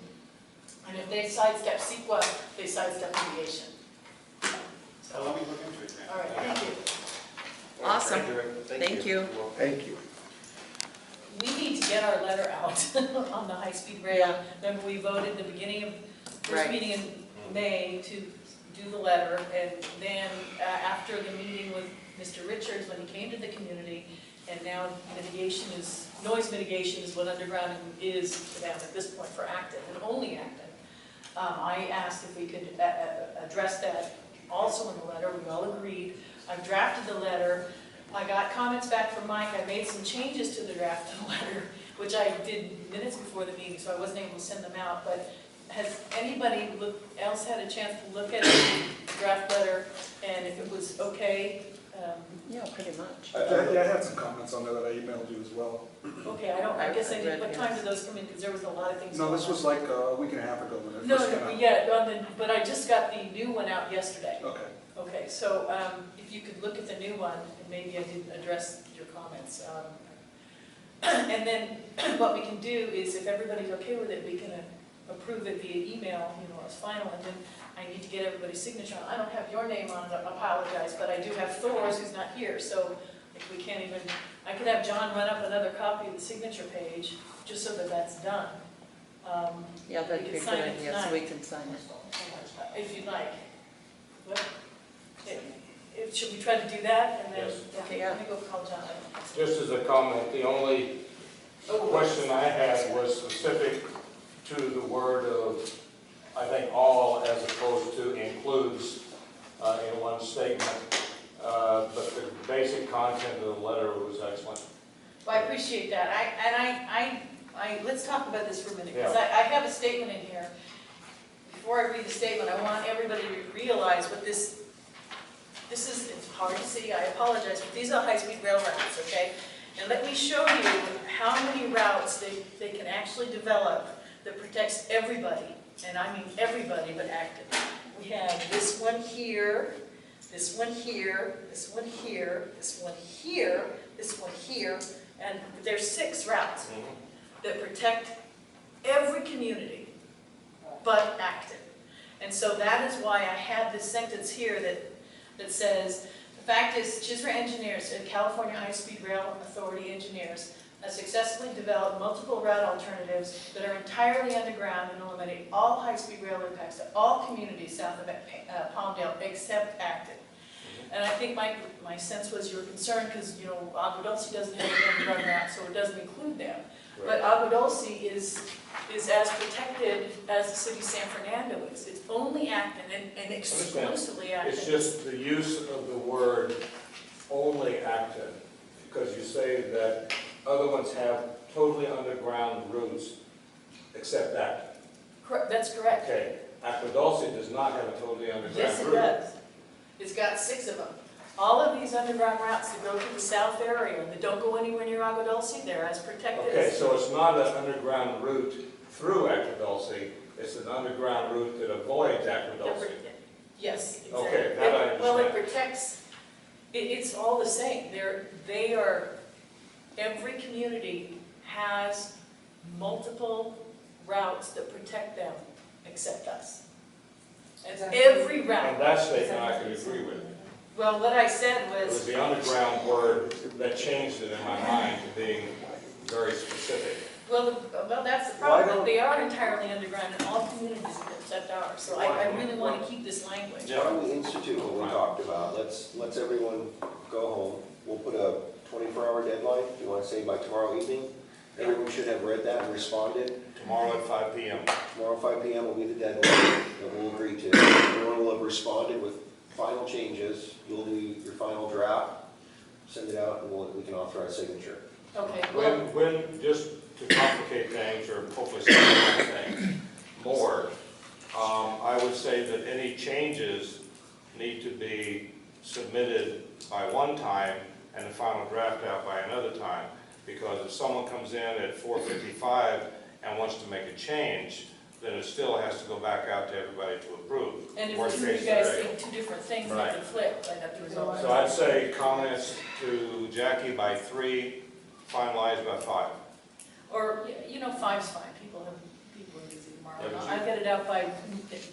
And if they sidestep CEQA, they sidestep mitigation. So let me look into it. All right, thank you. Awesome. Thank you. Thank you. We need to get our letter out on the high-speed rail. Remember, we voted the beginning of, first Right. meeting in May to do the letter, and then after the meeting with Mr. Richards, when he came to the community, and now mitigation is, noise mitigation is what underground is to them at this point for Acton, and only Acton. I asked if we could address that also in the letter. We all agreed. I've drafted the letter. I got comments back from Mike. I made some changes to the draft of the letter, which I did minutes before the meeting, so I wasn't able to send them out. But has anybody else had a chance to look at the draft letter, and if it was okay? Yeah, pretty much. Yeah, I had some comments on there that I emailed you as well. Okay, I guess I did. What time did those come in? Because there was a lot of things. No, this going was like a week and a half ago when it on. first came out. Yeah, but I just got the new one out yesterday. Okay. Okay, so if you could look at the new one, and maybe I didn't address your comments. And then what we can do is, if everybody's okay with it, we can approve it via email, as final, and then I need to get everybody's signature on. I don't have your name on it, I apologize, but I do have Thor's, who's not here, so if we can't even, I could have John run up another copy of the signature page, just so that that's done. Yeah, that'd we be can sign good, it yes, tonight. we can sign it. If you'd like. What? Should we try to do that, and then, Yes. okay, let me go call John. Just as a comment, the only question I had was specific to the word of, I think, all as opposed to includes in one statement. But the basic content of the letter was excellent. Well, I appreciate that. Let's talk about this for a minute, because Yeah. I have a statement in here. Before I read the statement, I want everybody to realize what this is. It's hard to see, I apologize, but these are high-speed rail routes, okay? And let me show you how many routes they can actually develop that protects everybody, and I mean everybody but Acton. We have this one here, this one here, this one here, this one here, this one here, and there's 6 routes that protect every community but Acton. And so that is why I had this sentence here that says, the fact is, Chisra engineers and California High-Speed Rail Authority engineers have successfully developed multiple route alternatives that are entirely underground and eliminate all high-speed rail impacts to all communities south of Palmdale except Acton. And I think my sense was you were concerned because, Agua Dulce doesn't have an underground route, so it doesn't include them. But Agua Dulce is as protected as the city of San Fernando is. It's only Acton and exclusively Acton. It's just the use of the word only Acton, because you say that other ones have totally underground routes except Acton. That's correct. Okay, Agua Dulce does not have a totally underground route. Yes, it does. It's got 6 of them. All of these underground routes that go to the south area that don't go anywhere near Agua Dulce, they're as protected Okay, as... so it's not an underground route through Acton Dulce, it's an underground route that avoids Acton Dulce. Yes, exactly. Okay, that I understand. Well, it protects, it's all the same. They are, every community has multiple routes that protect them except us. And every route. And that statement I can agree with. Well, what I said It was was, the underground word that changed it in my mind to being very specific. well, that's the problem, that they are entirely underground in all communities except ours. So I really want to keep this language. Why don't we institute what we talked about? Let's everyone go home. We'll put a 24-hour deadline. Do you want to say by tomorrow evening? Everyone should have read that and responded. Tomorrow at 5 p.m. Tomorrow at 5 p.m. will be the deadline that we'll agree to. Everyone will have responded with final changes. You'll do your final draft, send it out, and we can authorize signature. Okay. When just to complicate things or hopefully simplify things more, I would say that any changes need to be submitted by one time and the final draft out by another time. Because if someone comes in at 4:55 and wants to make a change, then it still has to go back out to everybody to approve. And if Worst you case guys scenario. think 2 different things, they Right. conflict, I'd have to resolve. So I'd say comments to Jackie by 3, finalized by 5. Or, 5's fine, people are busy tomorrow. I'll get it out by,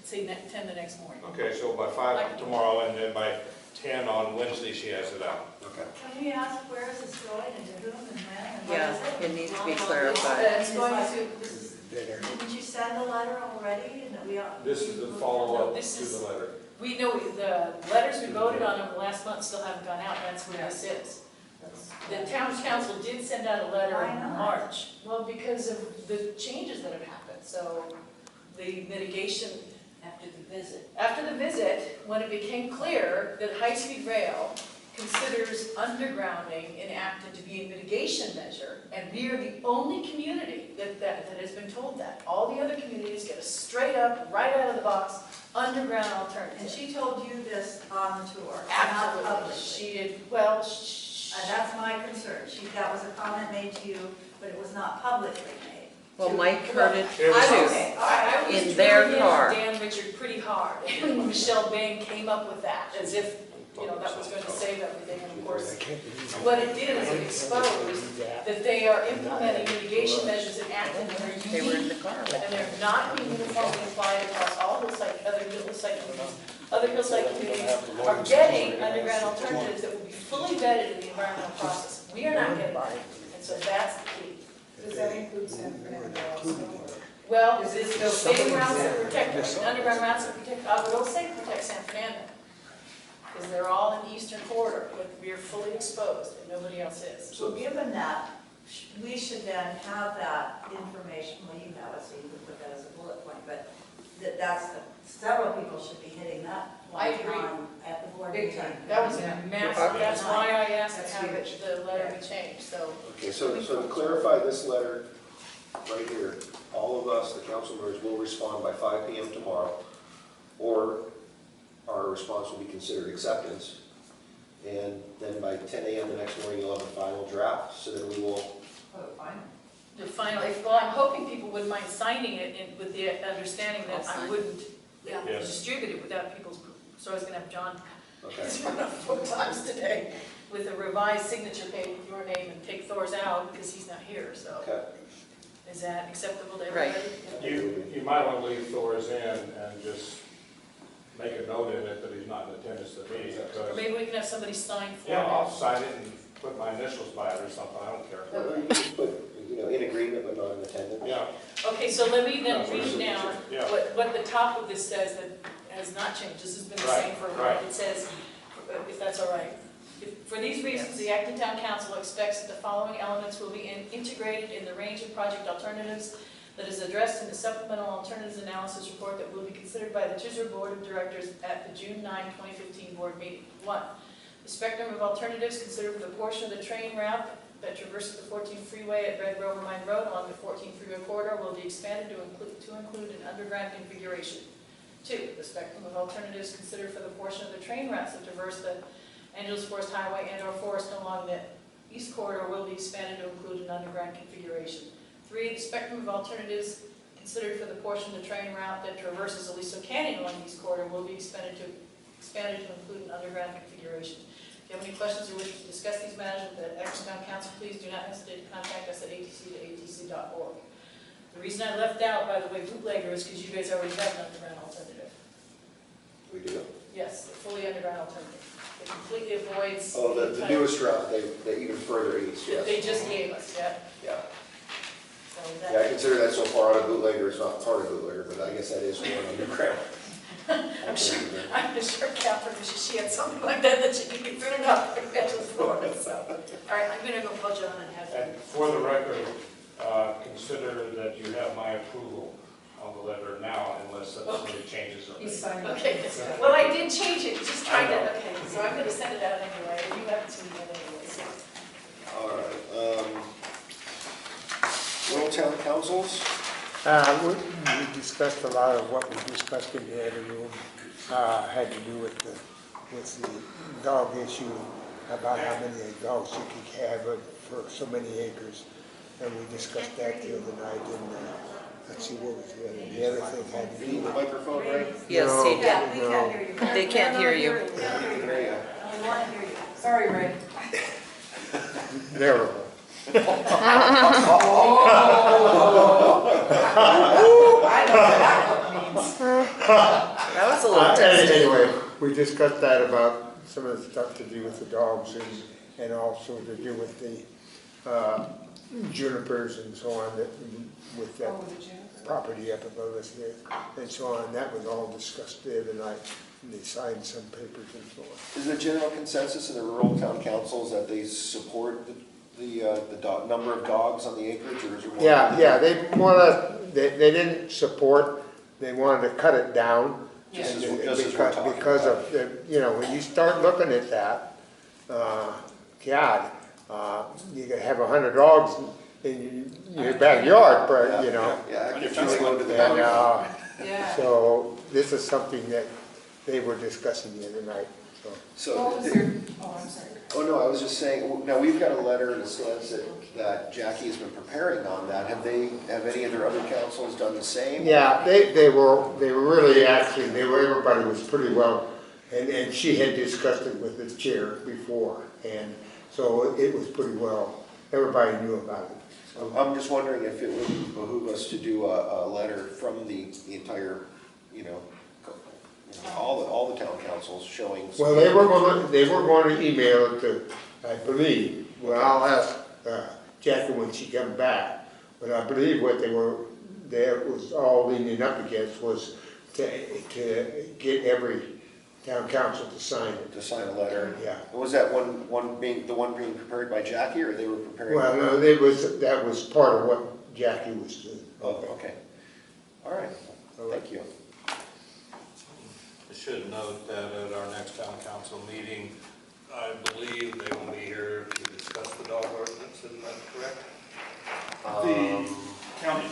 say, 10 the next morning. Okay, so by 5 tomorrow, and then by 10 on Wednesday, she has it out. Okay. Can we ask where is this going and to whom and when and what Yeah, is it? it needs to be It's clarified. It's going to, Didn't you send the letter already and that we all? This is the follow-up This to is- the letter. we know the letters we voted on over the last month still haven't gone out, that's what this is. The town council did send out a letter Why in not? March. Well, because of the changes that have happened, so the mitigation. After the visit. After the visit, when it became clear that high-speed rail considers undergrounding in Acton to be a mitigation measure, and we are the only community that has been told that. All the other communities get a straight up, right out of the box, underground alternative. And she told you this on the tour, not Absolutely, publicly. she did, well, That's my concern. That was a comment made to you, but it was not publicly made. Well, Mike heard it It was- too. I was In their drilling car. Dan Richard pretty hard, and Michelle Bain came up with that, as if, that was going to save everything, and of course, what it did is it exposed that they are implementing mitigation measures in Acton that are They were in unique, the car. and they're not being uniformly applied across all hillside, other hillside communities. Other hillside communities are getting underground alternatives that will be fully vetted in the environmental process. We are not getting that, and so that's the key. Does that include San Fernando also? Well, the same routes that protect, underground routes that protect Agua Dulce protect San Fernando. Because they're all in the eastern corridor, but we are fully exposed, and nobody else is. So given that, we should then have that information, well, you know it, so you can put that as a bullet point, but several people should be hitting that I one agree. time at the board Big meeting. time. That was massive, that's why I asked to have it, the letter be changed, so. Okay, so to clarify this letter right here, all of us, the council members, will respond by 5 PM tomorrow, or our response will be considered acceptance. And then by 10 AM the next morning, you'll have a final draft, so then we will, The final, well, I'm hoping people wouldn't mind signing it with the understanding that I wouldn't Yes. distribute it without people's, so I was gonna have John, okay. he's run up 4 times today with a revised signature page with your name and take Thor's out because he's not here, so. Okay. Is that acceptable to Right. everybody? You might want to leave Thor's in and just make a note in it that he's not in attendance to the meeting. Or because- maybe we can have somebody sign for it. Yeah, I'll sign it and put my initials by it or something, I don't care. Well, you just put, in agreement but not in attendance. Yeah, Okay, so let me then Yeah, for read signature, down yeah. what the top of this says that has not changed. This has been the same for a while. Right. It says, if that's all right. For these reasons, the Acton Town Council expects that the following elements will be integrated in the range of project alternatives that is addressed in the supplemental alternatives analysis report that will be considered by the TISR Board of Directors at the June 9, 2015 board meeting. 1. The spectrum of alternatives considered for the portion of the train route that traverses the 14th freeway at Red Rover Mine Road along the 14th freeway corridor will be expanded to include an underground configuration. 2. The spectrum of alternatives considered for the portion of the train routes that traverse the Angeles Forest Highway and/or forest along the east corridor will be expanded to include an underground configuration. 3. The spectrum of alternatives considered for the portion of the train route that traverses Aliso Canyon along the east corridor will be expanded to include an underground configuration. If you have any questions or wish to discuss these matters with the Acton Town Council, please do not hesitate to contact us at atc@atc.org. The reason I left out, by the way, bootlegger is because you guys already have an underground alternative. We do. Yes, a fully underground alternative. It completely avoids. Oh, the newest route, they even further east, That yes. they just gave us, yeah. Yeah. So Yeah, I that, consider that so far out of bootlegger, it's not part of bootlegger, but I guess that is one underground. I'm sure Catherine, she had something like that she could be printed up and get to the floor, so. All right, I'm gonna go call John and have and for the record, consider that you have my approval on the letter now unless somebody changes it. He's signing. Okay, well, I did change it, just trying to, okay, so I'm gonna send it out anyway, and you haven't seen it anyway, so. All right, Little Town Councils? We discussed a lot of what we discussed in the other room, had to do with the dog issue, about how many dogs you could have for so many acres. And we discussed that the other night, and let's see what was the other thing had to You do need the with. microphone, right? Yes, No, he Yeah, did. we can't hear you. They can't hear you. There you go. We want to hear you. Sorry, Ray. Terrible. I don't we discussed that about some of the stuff to do with the dogs and also to do with the junipers and so on, that with that property up above us there and so on. That was all discussed there tonight, and they signed some papers and so on. Is the general consensus in the rural town councils that they support the number of dogs on the acreage, or is there more? Yeah, they more or less, they didn't support, they wanted to cut it down. Just And as we're talking because about. of, the you know, when you start looking at that, God, you could have 100 dogs in your backyard, you know. Yeah, On your if fence you go to the And, Yeah. so this is something that they were discussing the other night, so. So, What was your, oh, I'm sorry. oh no, I was just saying, now we've got a letter in the sense that Jackie has been preparing on that. Have any of their other councils done the same? Yeah, they were really actually, everybody was pretty well, and she had discussed it with the chair before, and so it was pretty well, everybody knew about it. So, I'm just wondering if it would behoove us to do a letter from the entire, all the town councils showing. well, they were going to email it to, I believe, well, I'll ask Jackie when she comes back, but I believe what that was all leaning up against was to get every town council to sign it. To sign a letter. Yeah. Was that one being prepared by Jackie, or they were preparing? Well, no, that was part of what Jackie was doing. Oh, okay. All right. Thank you. I should note that at our next town council meeting, I believe they will be here to discuss the dog ordinance, isn't that correct? The county,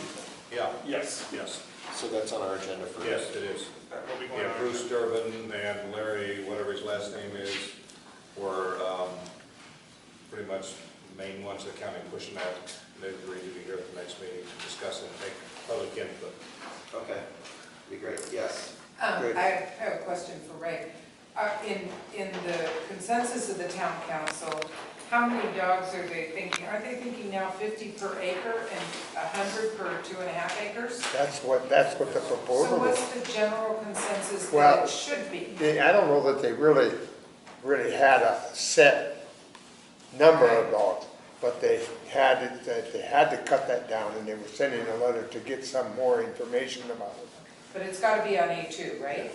Yeah, yes, yes. So that's on our agenda for. yes, it is. That will be going Yeah, on. Bruce Durbin and Larry, whatever his last name is, were pretty much the main ones that county pushing that. They agreed to be here at the next meeting to discuss it and take public input. Okay. Be great. Yes. I have a question for Ray. In the consensus of the town council, how many dogs are they thinking? Are they thinking now 50 per acre and 100 per 2.5 acres? That's what the proposal So was. what's the general consensus Well, that it should be? I don't know that they really had a set number of dogs, but they had to cut that down, and they were sending a letter to get some more information about it. But it's got to be on A2, right?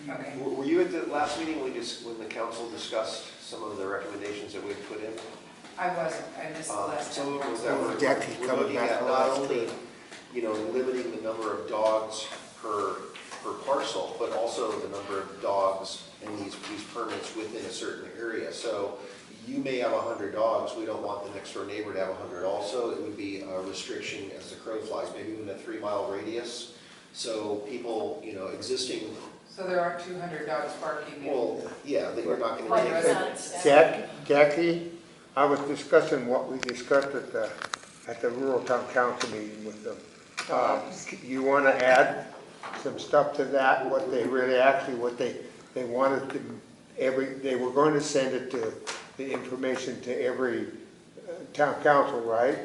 Yeah. Okay. Were you at the last meeting when the council discussed some of the recommendations that we had put in? I wasn't, I missed the last Some time. of them was that Jackie we're coming looking back at from not last only, trip. limiting the number of dogs per parcel, but also the number of dogs and these permits within a certain area. So you may have 100 dogs, we don't want the next door neighbor to have 100 also. It would be a restriction as the crow flies, maybe even a 3-mile radius. So people, existing, So there aren't 200 dogs barking in. well, yeah, that you're not going Right, to right. take. Jackie, I was discussing what we discussed at the rural town council meeting with them. You want to add some stuff to that, what they wanted to, they were going to send it to, the information to every town council, right?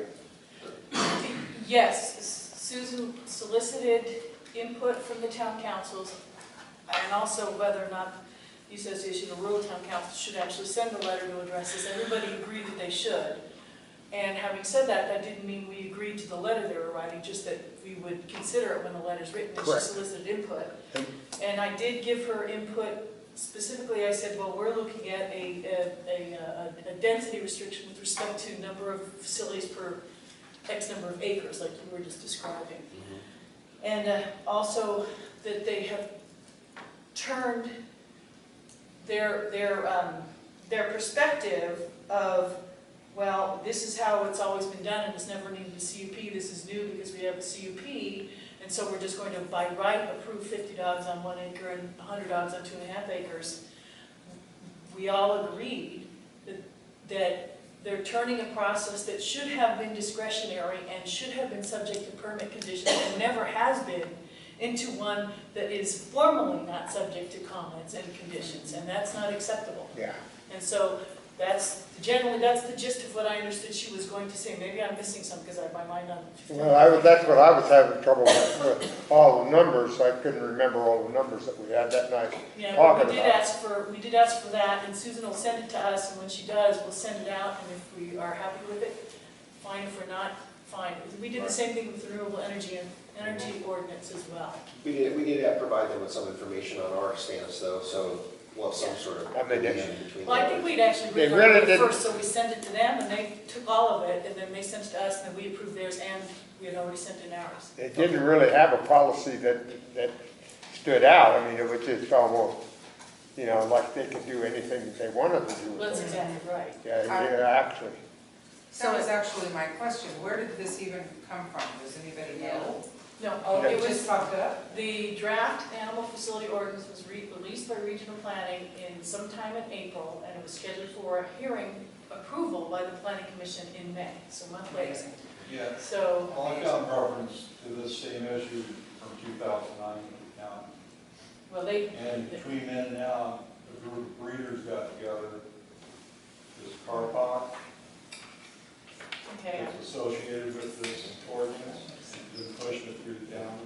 Yes, Susan solicited input from the town councils, and also whether or not the association of rural town councils should actually send a letter to address this. Everybody agreed that they should. And having said that, that didn't mean we agreed to the letter they were writing, just that we would consider it when the letter's written, and she Correct. solicited input. And I did give her input. Specifically, I said, well, we're looking at a density restriction with respect to number of facilities per X number of acres, like you were just describing. And also that they have turned their perspective of, well, this is how it's always been done and it's never needed a CUP, this is new because we have a CUP, and so we're just going to by right approve 50 dogs on 1 acre and 100 dogs on 2.5 acres. We all agreed that they're turning a process that should have been discretionary and should have been subject to permit conditions and never has been, into one that is formally not subject to comments and conditions, and that's not acceptable. Yeah. And so Generally, that's the gist of what I understood she was going to say. Maybe I'm missing some because I have my mind on. Well, that's what I was having trouble with all the numbers. I couldn't remember all the numbers that we had that night Yeah, talking but we did ask for that, and Susan will send it to us, and when she does, we'll send it out, and if we are happy with it, fine. If we're not, fine. We did the same thing with the renewable energy and energy ordinance as well. We did have to provide them with some information on our stance though, so we'll have some sort of division between. Well, I think we'd actually They refer really to it didn't- first, so we sent it to them, and they took all of it, and then they sent it to us, and then we approved theirs, and we had already sent in ours. They didn't really have a policy that stood out. I mean, it was just almost, you know, like they could do anything that they wanted to do. Well, that's exactly right. Yeah, actually. That was actually my question. Where did this even come from? Does anybody know? No, It it was, just popped up? the draft animal facility ordinance was released by regional planning in sometime in April, and it was scheduled for a hearing approval by the planning commission in May, so a month later. Yeah, So, well, I found reference to this same issue from 2009 now. well, they, And between then and now, the group of breeders got together, this car park okay, that's associated with this ordinance, been pushing it through the town.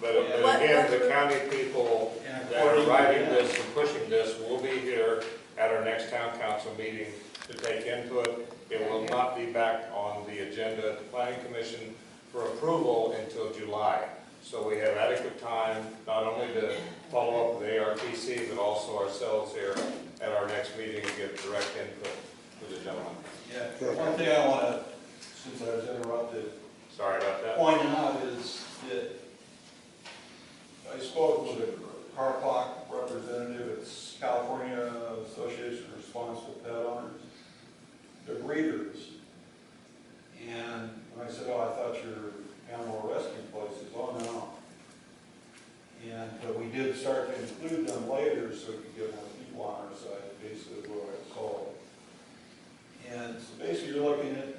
But again, the county people that are writing this and pushing this will be here at our next town council meeting to take input. It will not be back on the agenda at the planning commission for approval until July. So we have adequate time, not only to follow up with ARTC, but also ourselves here at our next meeting to get direct input with the gentleman. Yeah, one thing I want to, since I was interrupted, Sorry about that. point out is that I spoke with a car park representative, it's California Association of Responsible Pet Owners. They're breeders. And when I said, oh, I thought your animal rescue places, oh no. But we did start to include them later so we could get more people on our side, basically what I saw. And so basically you're looking at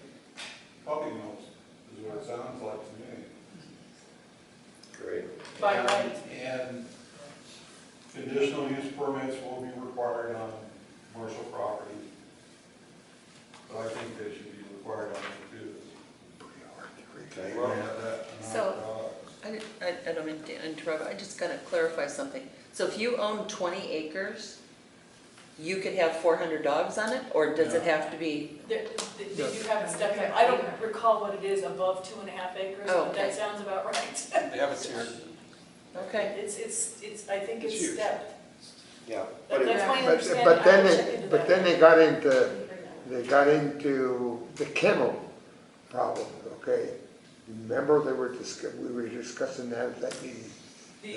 puppy mills, is what it sounds like to me. Great. by right. And conditional use permits will be required on commercial property. But I think they should be required on the too. Okay. We have that amount So- of dogs. I don't mean to interrupt, I just gotta clarify something. So if you own 20 acres, you could have 400 dogs on it, or does it have to be? They do have it stepped up. I don't recall what it is above 2.5 acres, Oh, but okay. that sounds about right. They have it here. Okay. It's, I think It's it's huge. stepped. Yeah. That's my understanding. But then I will check into but that. then they got into the kennel problem, okay? Remember we were discussing that at that meeting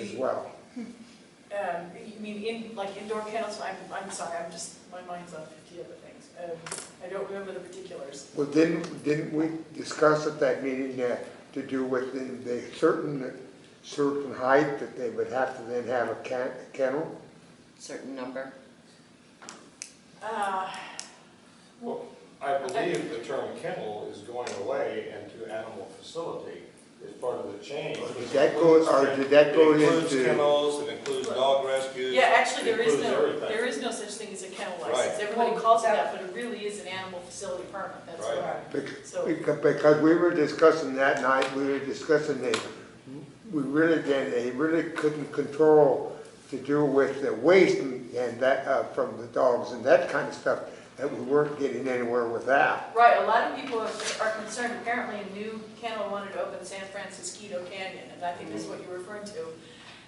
as well. You mean like indoor kennels? I'm sorry, my mind's on 50 other things. I don't remember the particulars. Well, didn't we discuss at that meeting to do with the certain height that they would have to then have a kennel? Certain number? Well, I believe the term kennel is going away into animal facility as part of the change. Did that go It includes into? kennels, it includes dog rescues. Yeah, actually, it includes everything. there is no such thing as a kennel Right. license. Everybody calls it that, but it really is an animal facility permit, that's Right. right. So- Because we were discussing that night, we were discussing they really couldn't control to do with the waste and that, from the dogs and that kind of stuff, that we weren't getting anywhere with that. Right, a lot of people are concerned, apparently a new kennel wanted to open in San Francisco Canyon, and I think this is what you're referring to.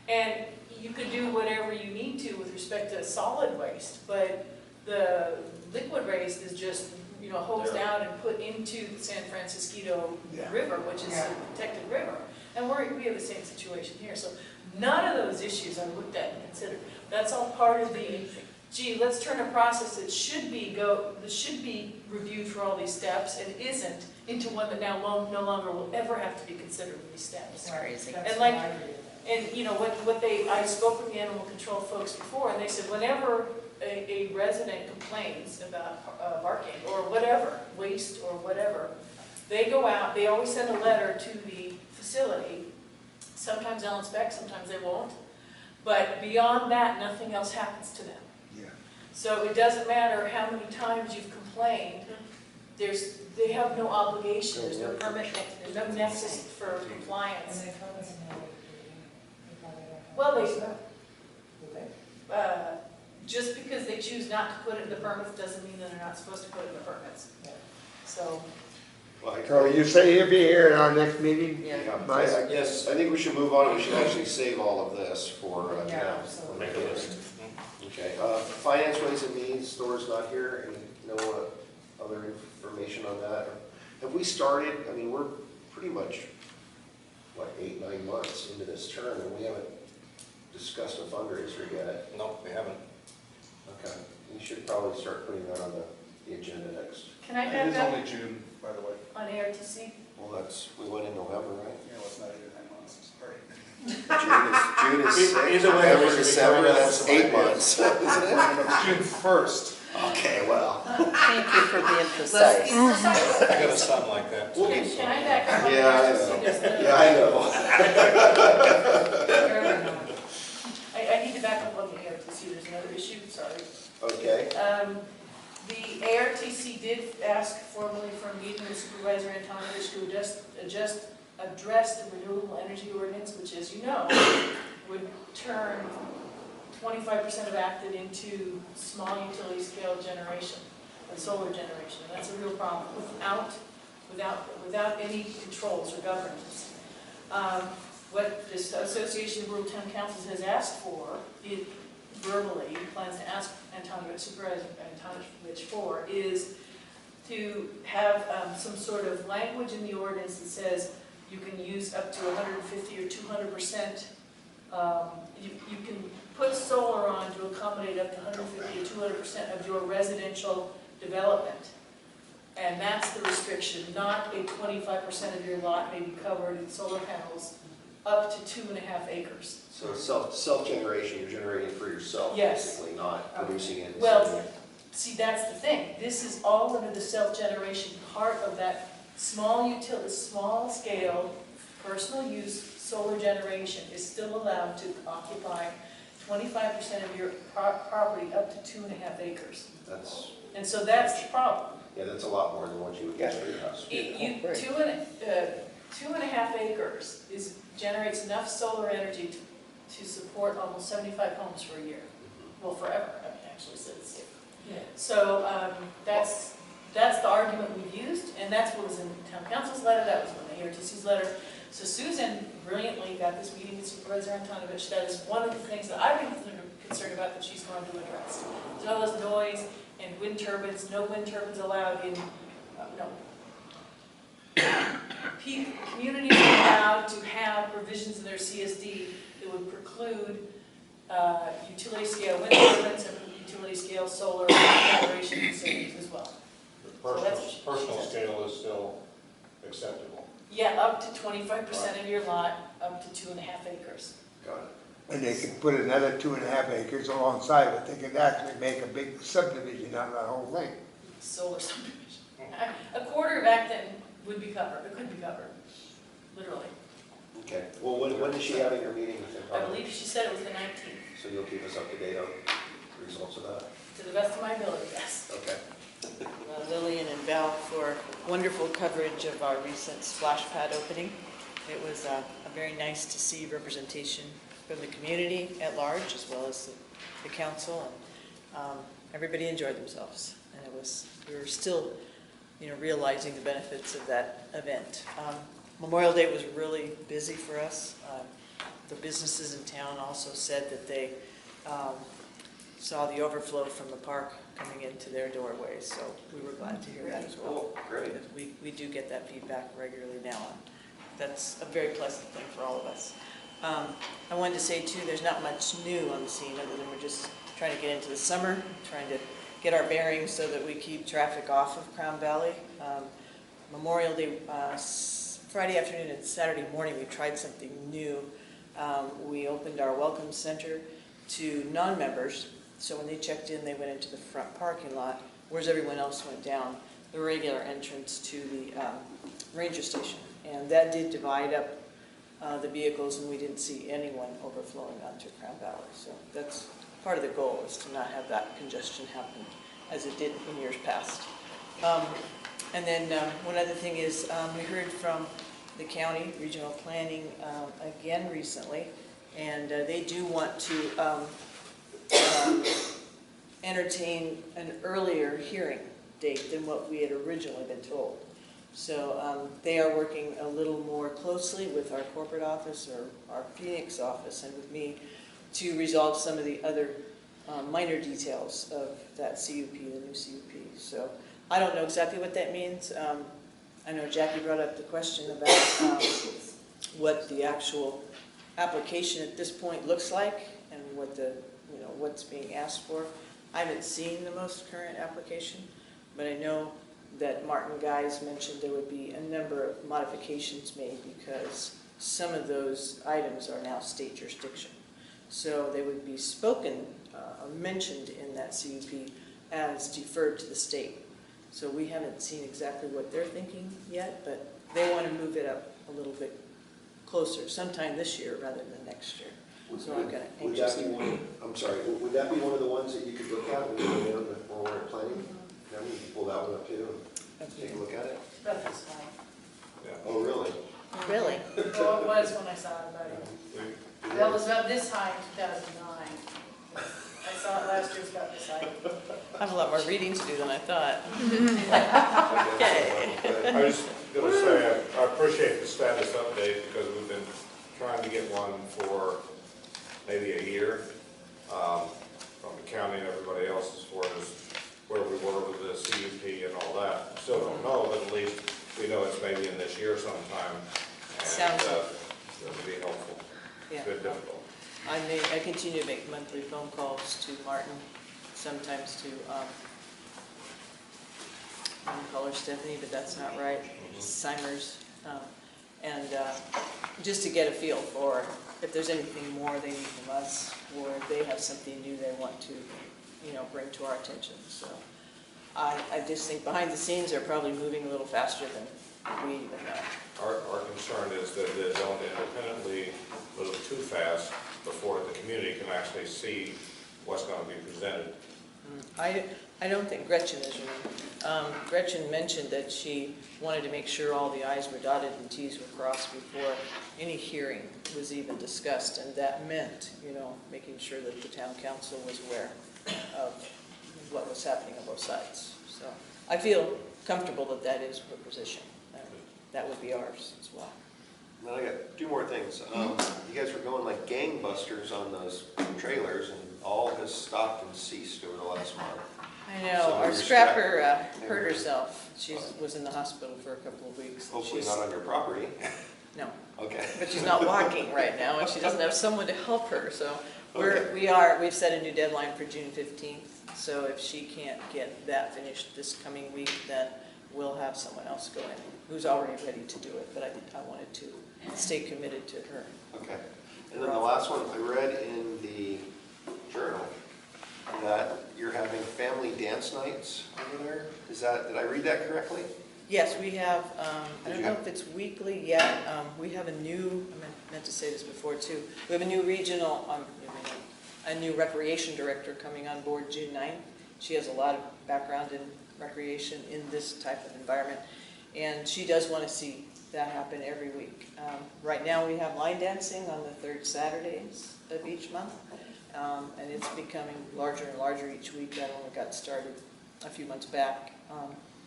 And you could do whatever you need to with respect to solid waste, but the liquid waste is just, hosed out and put into the San Francisco River, which is a protected river. And we have the same situation here, so none of those issues are looked at and considered. That's all part of the, gee, let's turn a process that should be reviewed for all these steps and isn't into one that now no longer will ever have to be considered with these steps. That's crazy. And like, I spoke with the animal control folks before, and they said whenever a resident complains about barking or whatever, waste or whatever, they go out, they always send a letter to the facility. Sometimes they'll inspect, sometimes they won't. But beyond that, nothing else happens to them. Yeah. So it doesn't matter how many times you've complained, they have no obligation, there's no permit, there's no nexus for compliance. Well, just because they choose not to put it in the permits doesn't mean that they're not supposed to put it in the permits. So. So you say you'll be here at our next meeting? Yeah, Mike? yes, I think we should move on. We should actually save all of this for now. Make a list. Okay, finance, ways and means, Thor's not here, and no other information on that. Have we started, I mean, we're pretty much, what, 8-9 months into this term, and we haven't discussed a fundraiser yet. No, we haven't. Okay, we should probably start putting that on the agenda next. Can I It back is up only June, by the way. on ARTC? Well, we went in November, right? Yeah, well, it's not 8 or 9 months, sorry. June is 6, Either way, November, we should be December, coming up that's with some 8 ideas. months, isn't it? June 1st. Okay, well. Thank you for being precise. I got a something like that. Can I back up on Yeah, I ARTC? know. There's no- Yeah, I know. I need to back up on the ARTC, there's another issue, sorry. Okay. The ARTC did ask formally for a meeting with Supervisor Antonovich to address the renewable energy ordinance, which, as you know, would turn 25% of Acton into small utility scale generation and solar generation. And that's a real problem without any controls or governance. What this Association of Rural Town Councils has asked for, it verbally plans to ask Supervisor Antonovich for, is to have some sort of language in the ordinance that says you can use up to 150 or 200%. You can put solar on to accommodate up to 150 or 200% of your residential development. And that's the restriction, not a 25% of your lot may be covered in solar panels up to 2.5 acres. So self-generation, you're generating for yourself, Yes. basically, not producing it. Well, see, that's the thing. This is all under the self-generation part of that small scale, personal use solar generation is still allowed to occupy 25% of your property up to 2.5 acres. And so that's the problem. Yeah, that's a lot more than what you would get for your house. 2.5 acres generates enough solar energy to support almost 75 homes for a year. Well, forever, I mean, actually says. So that's the argument we've used, and that's what was in the town council's letter, that was in the ARTC's letter. So Susan brilliantly got this meeting with Supervisor Antonovich. That is one of the things that I've been concerned about that she's going to address. There's all this noise and wind turbines, no wind turbines allowed in, no. Communities are allowed to have provisions in their CSD that would preclude utility scale wind turbines and utility scale solar generation facilities as well. Personal scale is still acceptable. Yeah, up to 25% of your lot, up to 2.5 acres. Got it. And they can put another 2.5 acres alongside it. They can actually make a big subdivision out of that whole thing. Solar subdivision. A quarter of Acton would be covered, it could be covered, literally. Okay, well, when is she having her meeting with him? I believe she said it was the 19th, So you'll keep us up to date on the results of that? to the best of my ability, yes. Okay. Lillian and Val for wonderful coverage of our recent splash pad opening. It was very nice to see representation from the community at large as well as the council, and everybody enjoyed themselves. And we were still, realizing the benefits of that event. Memorial Day was really busy for us. The businesses in town also said that they saw the overflow from the park coming into their doorways, so we were glad to hear that as well. Cool, great. We do get that feedback regularly now, and that's a very pleasant thing for all of us. I wanted to say too, there's not much new on the scene other than we're just trying to get into the summer, trying to get our bearings so that we keep traffic off of Crown Valley. Memorial Day, Friday afternoon and Saturday morning, we tried something new. We opened our welcome center to non-members. So when they checked in, they went into the front parking lot, whereas everyone else went down the regular entrance to the ranger station. And that did divide up the vehicles, and we didn't see anyone overflowing onto Crown Valley. So that's part of the goal is to not have that congestion happen as it did in years past. And then one other thing is we heard from the county regional planning again recently, and they do want to entertain an earlier hearing date than what we had originally been told. So they are working a little more closely with our corporate office or our Phoenix office and with me to resolve some of the other minor details of that CUP, the new CUP. So I don't know exactly what that means. I know Jackie brought up the question about what the actual application at this point looks like and what the, what's being asked for. I haven't seen the most current application, but I know that Martin Guys mentioned there would be a number of modifications made because some of those items are now state jurisdiction. So they would be spoken or mentioned in that CUP as deferred to the state. So we haven't seen exactly what they're thinking yet, but they want to move it up a little bit closer, sometime this year rather than next year. So I'm kind of anxious. I'm sorry, would that be one of the ones that you could look at when you go down the forward planning? Now you can pull that one up too and take a look at it? That was fine. Yeah. Oh, really? Really? Well, it was when I saw it about it. That was about this high in 2009. I saw it last year, it was about this high. I have a lot more reading to do than I thought. Okay. I was going to say, I appreciate the status update because we've been trying to get one for maybe a year from the county and everybody else as far as where we were with the CUP and all that. Still don't know, but at least we know it's maybe in this year sometime. And Sounds it would be helpful. Yeah. It's been difficult. I continue to make monthly phone calls to Martin, sometimes to, I want to call her Stephanie, but that's not right, Simers, and just to get a feel for if there's anything more they need from us, or if they have something new they want to, bring to our attention. So I just think behind the scenes they're probably moving a little faster than we even know. Our concern is that they don't independently move too fast before the community can actually see what's going to be presented. I don't think Gretchen is wrong. Gretchen mentioned that she wanted to make sure all the I's were dotted and T's were crossed before any hearing was even discussed, and that meant, making sure that the town council was aware of what was happening on both sides. So I feel comfortable that that is her position. That would be ours as well. And then I got two more things. You guys were going like gangbusters on those trailers, and all has stopped and ceased over the last month. I know. Our scrapper hurt herself. She was in the hospital for a couple of weeks. Hopefully not on your property. No. Okay. But she's not walking right now, and she doesn't have someone to help her. So we've set a new deadline for June 15th. So if she can't get that finished this coming week, then we'll have someone else go in who's already ready to do it. But I wanted to stay committed to her. Okay. And then the last one, I read in the journal that you're having family dance nights over there. Did I read that correctly? Yes, we have, I don't know if it's weekly yet. We have a new, I meant to say this before too, we have a new a new recreation director coming on board June 9th. She has a lot of background in recreation in this type of environment, and she does want to see that happen every week. Right now we have line dancing on the third Saturdays of each month, and it's becoming larger and larger each week. That only got started a few months back.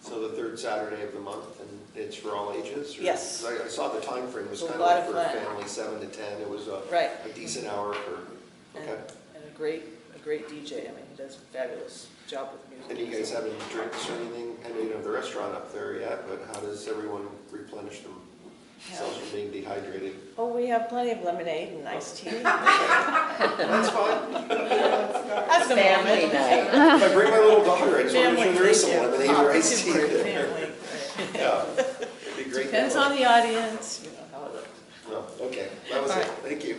So the third Saturday of the month, and it's for all ages? Or, yes. I saw the time frame was kind of like for fun. family 7 to 10. It was a decent hour for, okay. And a great DJ. I mean, he does a fabulous job with music. And you guys have any drinks or anything? I know you don't have the restaurant up there yet, but how does everyone replenish themselves from being dehydrated? Oh, we have plenty of lemonade and iced tea. That's fine. That's the family night. If I bring my little daughter, I just want to make sure there is some lemonade or iced tea there. Yeah, it'd be great. Depends on the audience, how it looks. No, okay, that was it. Thank you.